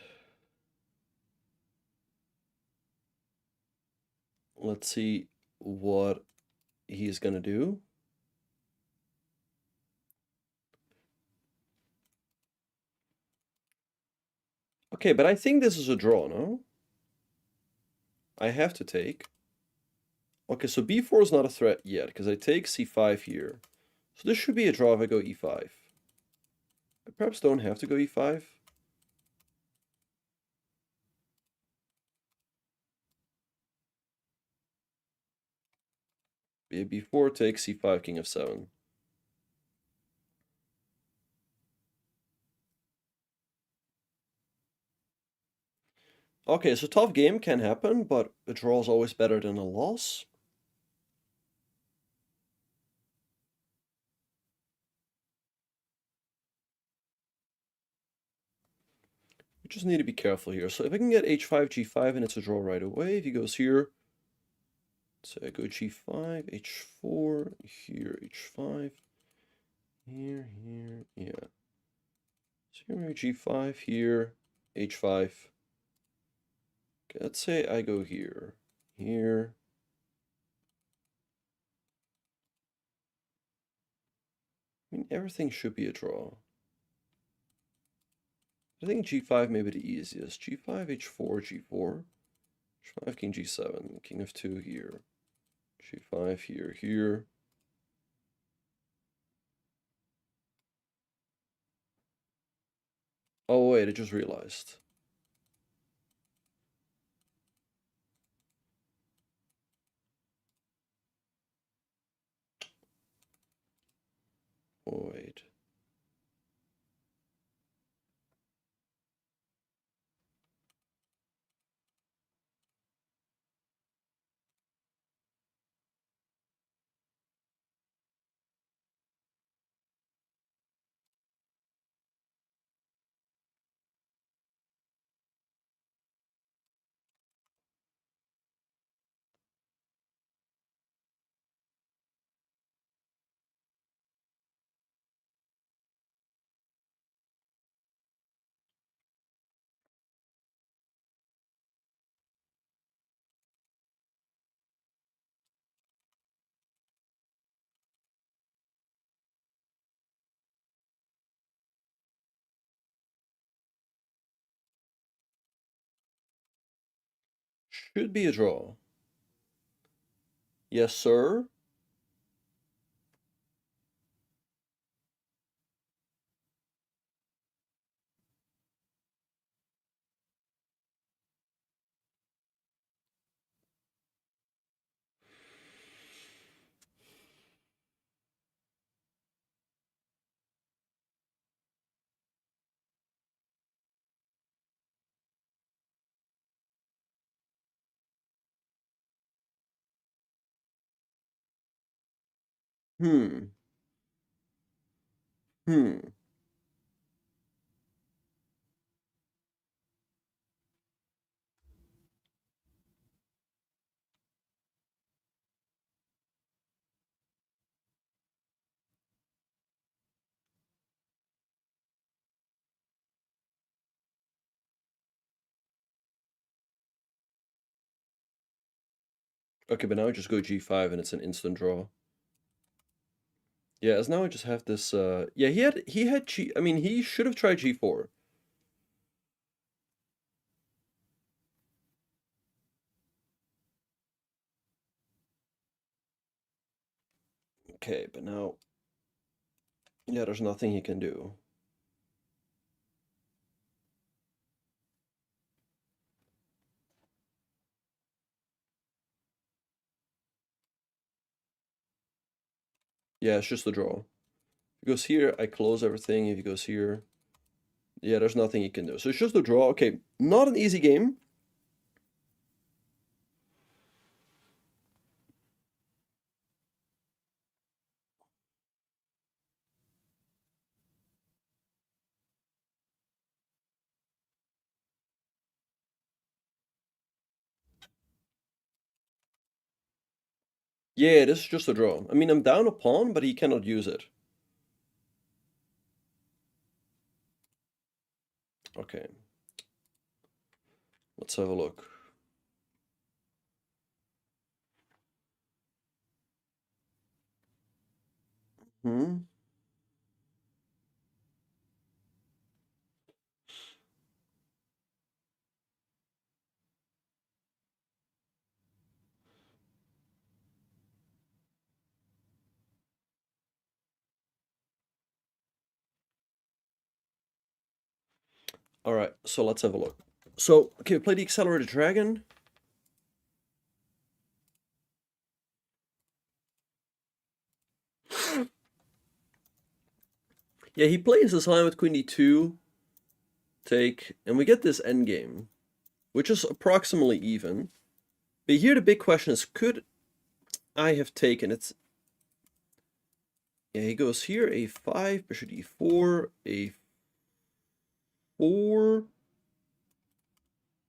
Let's see what he's gonna do. Okay, but I think this is a draw, no? I have to take. Okay, so b4 is not a threat yet, because I take c5 here. So this should be a draw if I go e5. I perhaps don't have to go e5. b4 takes c5, king of 7. Okay, so tough game can happen, but a draw is always better than a loss. You just need to be careful here. So if I can get h5, g5, and it's a draw right away. If he goes here, so I go g5, h4, here h5, here, yeah. So here maybe g5, here, h5. Okay, let's say I go here, here. I mean, everything should be a draw. I think g5 may be the easiest. g5, h4, g4, h5, king g7, king of 2 here, g5 here, here. Oh wait, I just realized. Oh wait. Should be a draw. Yes, sir. Hmm. Hmm. Okay, but now I just go g5 and it's an instant draw. Yeah, as now I just have this, yeah, he had I mean, he should have tried g4. Okay, but now, yeah, there's nothing he can do. Yeah, it's just a draw. If he goes here, I close everything. If he goes here, yeah, there's nothing he can do. So it's just a draw. Okay, not an easy game. Yeah, this is just a draw. I mean, I'm down a pawn, but he cannot use it. Okay. Let's have a look. Hmm. All right, so let's have a look. So, okay, we play the Accelerated Dragon. Yeah, he plays this line with Queen d2, take, and we get this endgame, which is approximately even. But here the big question is, could I have taken it? Yeah, he goes here, a5, bishop d4, a4.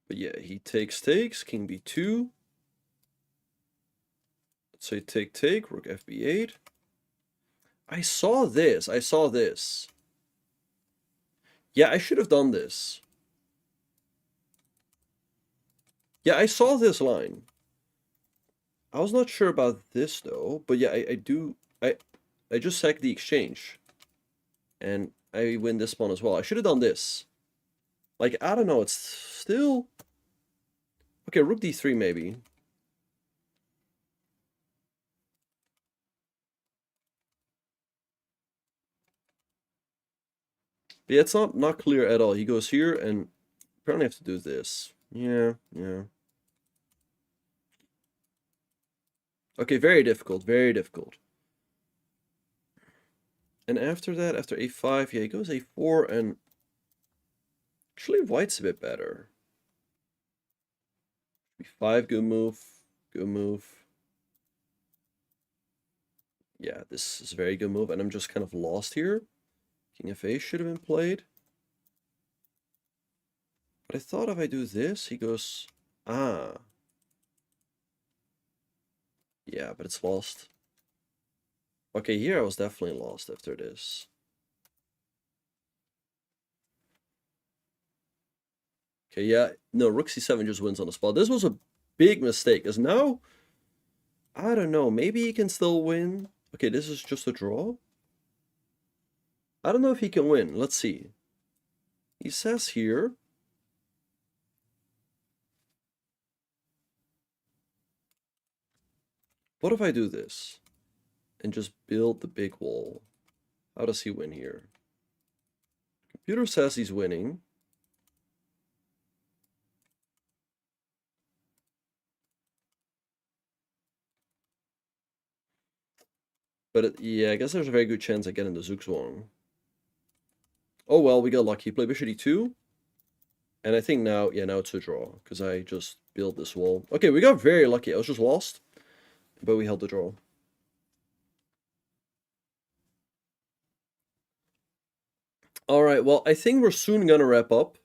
But yeah, he takes, king b2. Let's say take, rook fb8. I saw this. Yeah, I should have done this. Yeah, I saw this line. I was not sure about this though, but yeah, I just sacked the exchange. And I win this pawn as well. I should have done this. Like, I don't know, it's still... Okay, rook d3 maybe. But yeah, it's not clear at all. He goes here and apparently I have to do this. Yeah. Okay, very difficult, very difficult. And after that, after a5, yeah, he goes a4 and... Actually, white's a bit better. b5, good move, good move. Yeah, this is a very good move, and I'm just kind of lost here. King f8 should have been played. But I thought if I do this, he goes... Ah. Yeah, but it's lost. Okay, here I was definitely lost after this. Okay, yeah. No, rook c7 just wins on the spot. This was a big mistake, because now... I don't know, maybe he can still win. Okay, this is just a draw. I don't know if he can win. Let's see. He says here... What if I do this and just build the big wall? How does he win here? Computer says he's winning. But yeah, I guess there's a very good chance I get into Zugzwang. Oh well, we got lucky. Play bishop d2. And I think now, yeah, now it's a draw. Because I just built this wall. Okay, we got very lucky. I was just lost. But we held the draw. Alright, well, I think we're soon gonna wrap up.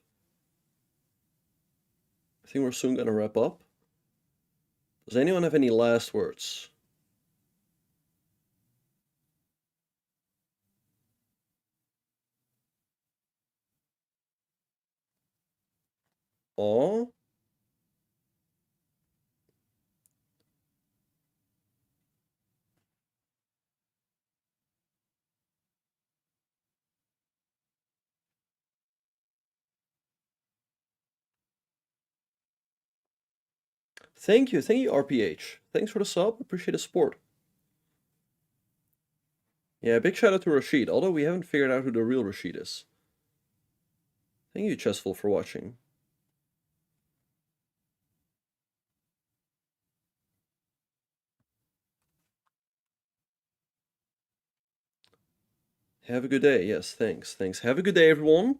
Does anyone have any last words? Aw. Thank you, RPH. Thanks for the sub, appreciate the support. Yeah, big shout out to Rashid, although we haven't figured out who the real Rashid is. Thank you, Chessful, for watching. Have a good day. Yes, thanks. Have a good day, everyone.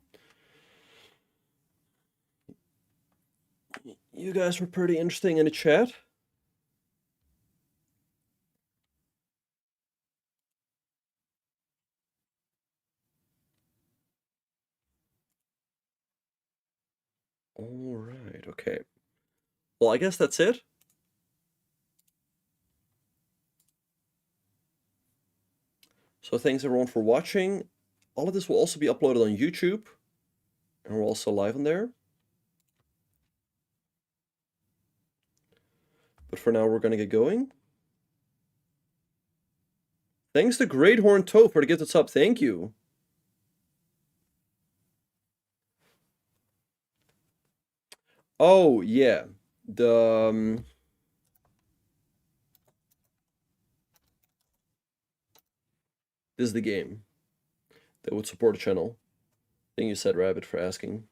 You guys were pretty interesting in the chat. All right, okay. Well, I guess that's it. So thanks everyone for watching. All of this will also be uploaded on YouTube. And we're also live on there. But for now, we're going to get going. Thanks to Great Horn Toe for the gifted sub. Thank you. Oh, yeah. This is the game that would support the channel. Thank you, Said Rabbit, for asking.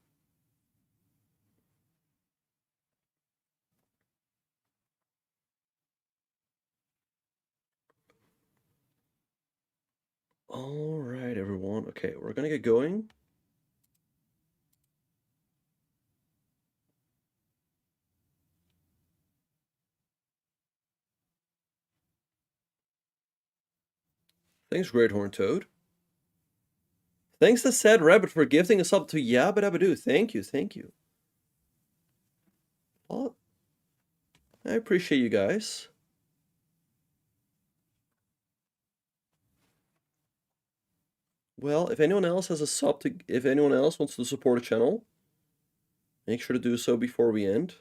All right, everyone. Okay, we're going to get going. Thanks, Great Horn Toad. Thanks to Sad Rabbit for gifting a sub to Yabba-Dabba-Doo. Thank you. Well, I appreciate you guys. Well, if anyone else has a sub if anyone else wants to support the channel, make sure to do so before we end.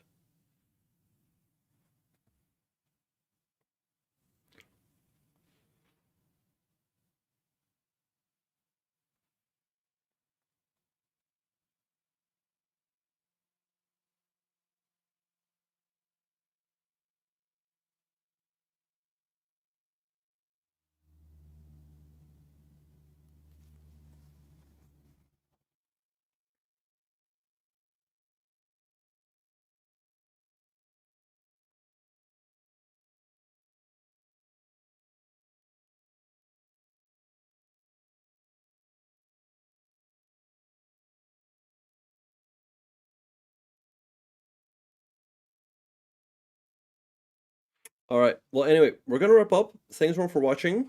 All right. Well, anyway, we're gonna wrap up. Thanks everyone for watching.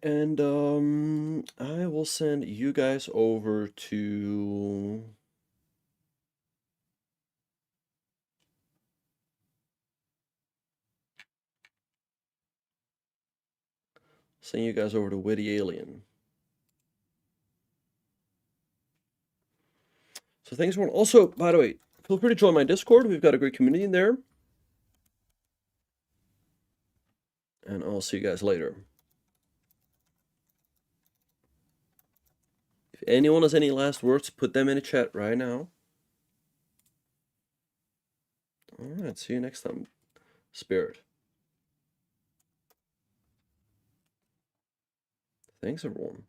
And I will send you guys over to Witty Alien. So thanks everyone. Also, by the way, feel free to join my Discord. We've got a great community in there. And I'll see you guys later. If anyone has any last words, put them in the chat right now. All right, see you next time. Spirit. Thanks, everyone.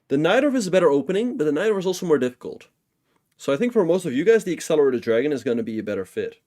The Night Orb is a better opening, but the Night Orb is also more difficult. So I think for most of you guys, the Accelerated Dragon is going to be a better fit.